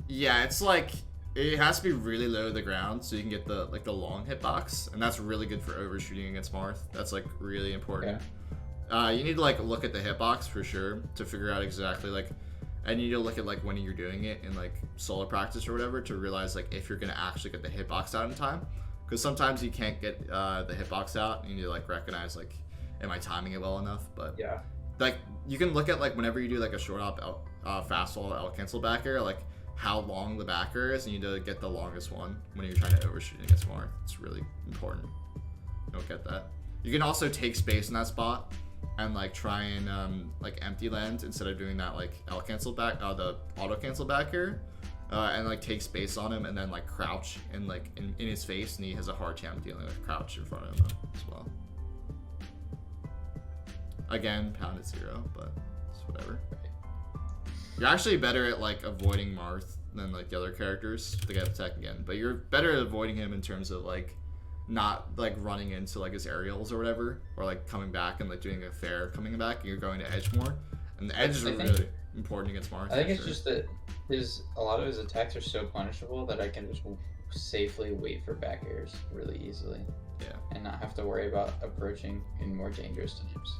Yeah, it's like, it has to be really low to the ground so you can get the like the long hitbox. And that's really good for overshooting against Marth. That's like really important. Yeah. You need to like look at the hitbox for sure to figure out exactly like, and you need to look at like when you're doing it in like solo practice or whatever to realize like if you're gonna actually get the hitbox out in time, because sometimes you can't get the hitbox out and you need to like recognize like, am I timing it well enough? But yeah, like you can look at like whenever you do like a short hop fast fall L cancel back air, like how long the back air is, and you need to get the longest one when you're trying to overshoot against Marth. It's really important. You don't get that. You can also take space in that spot and like try and like empty land instead of doing that like L cancel back the auto cancel back here, and like take space on him and then like crouch and like in his face, and he has a hard time dealing with crouch in front of him as well. Again, pound at 0, but it's whatever. You're actually better at like avoiding Marth than like the other characters to get attack again, but you're better at avoiding him in terms of like not like running into like his aerials or whatever, or like coming back and like doing a fair coming back, and you're going to edge more, and the edge is really important against Marth. I think it's just that a lot of his attacks are so punishable that I can just safely wait for back airs really easily. Yeah. And not have to worry about approaching in more dangerous times.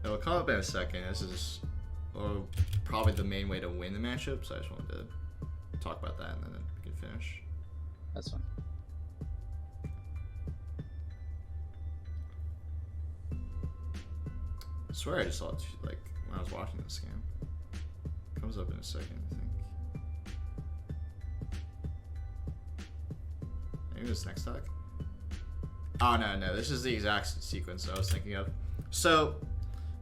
It'll come up in a second. This is probably the main way to win the matchup, so I just wanted to talk about that and then we can finish. That's fine. I swear I just saw it like when I was watching this game. It comes up in a second, I think. Maybe this next talk. Oh no, this is the exact sequence I was thinking of. So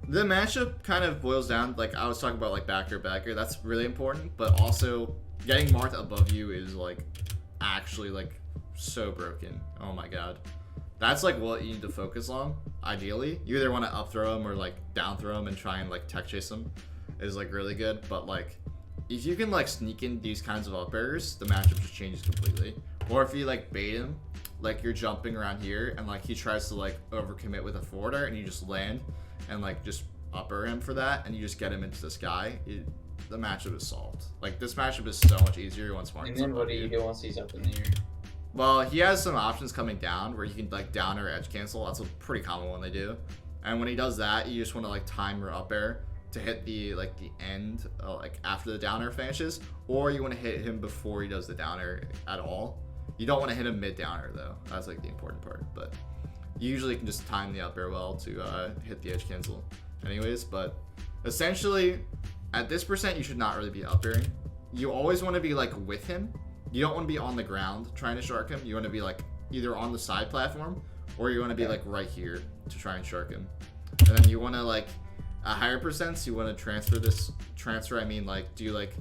the matchup kind of boils down, like I was talking about like back air, that's really important, but also getting Marth above you is like actually like so broken. Oh my god. That's like what you need to focus on, ideally. You either want to up throw him or like down throw him and try and like tech chase him is like really good, but like if you can like sneak in these kinds of up airs, the matchup just changes completely. Or if you like bait him like you're jumping around here and like he tries to like overcommit with a forward air and you just land and like just upper him for that and you just get him into the sky, the matchup is solved. Like this matchup is so much easier once Marth. And then what do you do once he's up in the air? Well, he has some options coming down where you can like down or edge cancel. That's a pretty common one they do. And when he does that, you just want to like time your up air to hit the like the end, like after the down air finishes, or you want to hit him before he does the down air at all. You don't want to hit him mid down air though. That's like the important part. But you usually can just time the up air well to hit the edge cancel. Anyways, but essentially at this percent, you should not really be up airing. You always want to be like with him. You don't want to be on the ground trying to shark him. You want to be like either on the side platform or you want to be like right here to try and shark him. And then you want to like at higher percents, you want to transfer. I mean, like, do you like,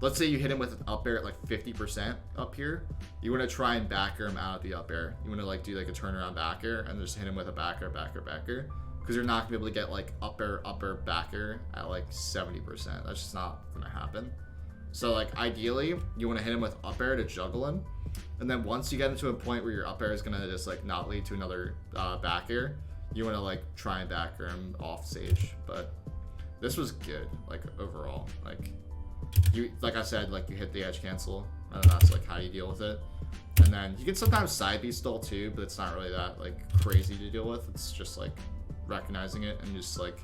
let's say you hit him with an up air at like 50% up here. You want to try and back air him out of the up air. You want to like do like a turnaround back air and just hit him with a back air, because you're not gonna be able to get like up air, back air at like 70%. That's just not gonna happen. So like ideally, you want to hit him with up air to juggle him, and then once you get into a point where your up air is gonna just like not lead to another back air, you want to like try and back air him off stage. But this was good, like overall. Like you, like I said, like you hit the edge cancel, and that's like how you deal with it. And then you can sometimes side B stall too, but it's not really that like crazy to deal with. It's just like recognizing it and just like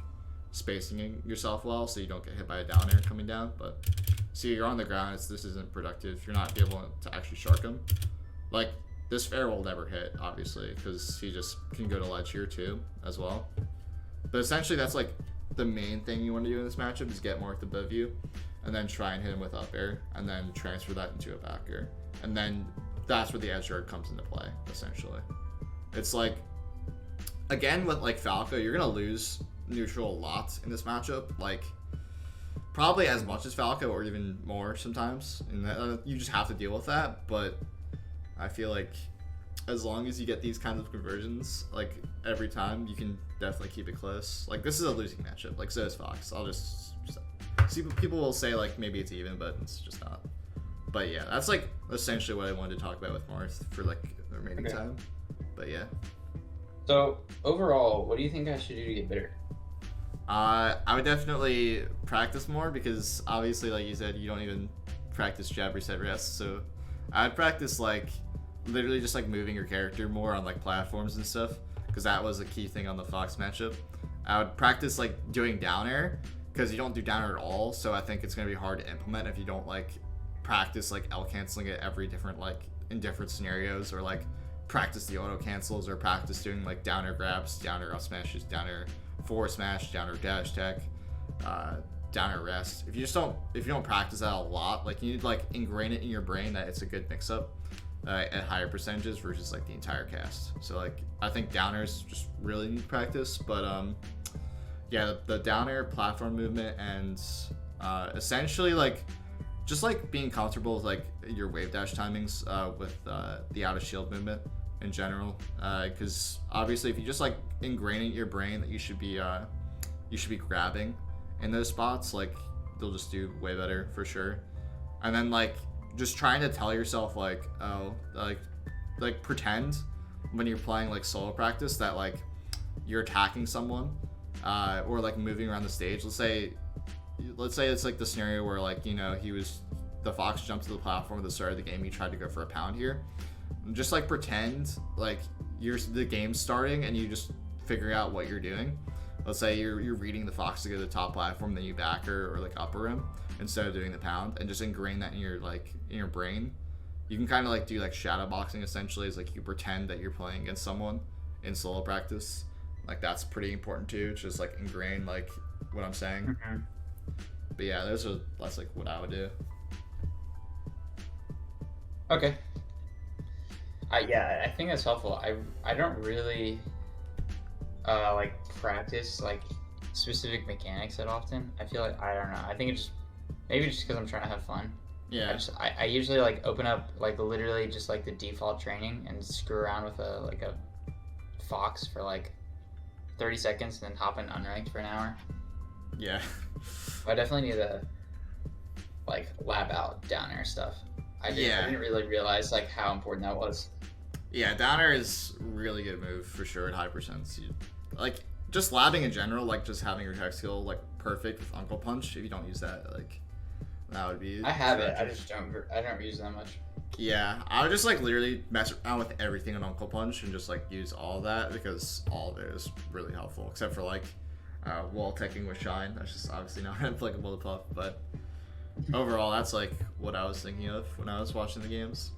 spacing yourself well so you don't get hit by a down air coming down. But see, you're on the ground, this isn't productive. You're not able to actually shark him. Like this fair will never hit, obviously, because he just can go to ledge here too as well. But essentially that's like the main thing you want to do in this matchup is get Marth above you and then try and hit him with up air and then transfer that into a back air. And then that's where the edge guard comes into play, essentially. It's like, again, with like Falco, you're gonna lose neutral a lot in this matchup, like probably as much as Falco or even more sometimes, and you just have to deal with that. But I feel like as long as you get these kinds of conversions like every time, you can definitely keep it close. Like this is a losing matchup, like so is Fox. I'll just see, people will say like maybe it's even, but it's just not. But yeah, that's like essentially what I wanted to talk about with Marth for like the remaining time. But yeah. So overall, what do you think I should do to get better? I would definitely practice more, because obviously, like you said, you don't even practice jab, reset, rest. So I'd practice like literally just like moving your character more on like platforms and stuff, because that was a key thing on the Fox matchup. I would practice like doing down air, because you don't do down air at all. So I think it's gonna be hard to implement if you don't like practice like L canceling it every different like in different scenarios, or like practice the auto cancels, or practice doing like down air grabs, down air up smashes, down air forward smash, down air dash tech, down air rest. If you don't practice that a lot, like you need to like ingrain it in your brain that it's a good mix up at higher percentages versus like the entire cast. So like I think down airs just really need practice. But yeah, the down air platform movement and essentially like just like being comfortable with like your wave dash timings with the out of shield movement in general, because obviously if you just like ingrain in your brain that you should be grabbing in those spots, like you'll just do way better for sure. And then like just trying to tell yourself like, oh, like pretend when you're playing like solo practice that like you're attacking someone or like moving around the stage. Let's say it's like the scenario where like, you know, the Fox jumped to the platform at the start of the game, he tried to go for a pound here. Just like pretend like the game's starting and you just figure out what you're doing. Let's say you're reading the Fox to go to the top platform, then you back her or like upper him instead of doing the pound, and just ingrain that in your brain. You can kind of like do like shadow boxing essentially, is like you pretend that you're playing against someone in solo practice. Like that's pretty important too. It's just like ingrain like what I'm saying. Mm-hmm. But yeah, that's like what I would do. Okay. I think that's helpful. I don't really like practice like specific mechanics that often. I feel like I don't know. I think it's maybe just because I'm trying to have fun. Yeah. I usually like open up like literally just like the default training and screw around with a Fox for like 30 seconds and then hop in unranked for an hour. Yeah. I definitely need to like lab out down air stuff. I didn't really realize like how important that was. Yeah, Downer is really good move for sure at high percents. Like just labbing in general, like just having your tech skill like perfect with Uncle Punch. If you don't use that, like that would be. I have it. tragic. I just don't. I don't use that much. Yeah, I would just like literally mess around with everything in Uncle Punch and just like use all of that because all of it is really helpful, except for like wall teching with Shine. That's just obviously not applicable to Puff, but overall, that's like what I was thinking of when I was watching the games.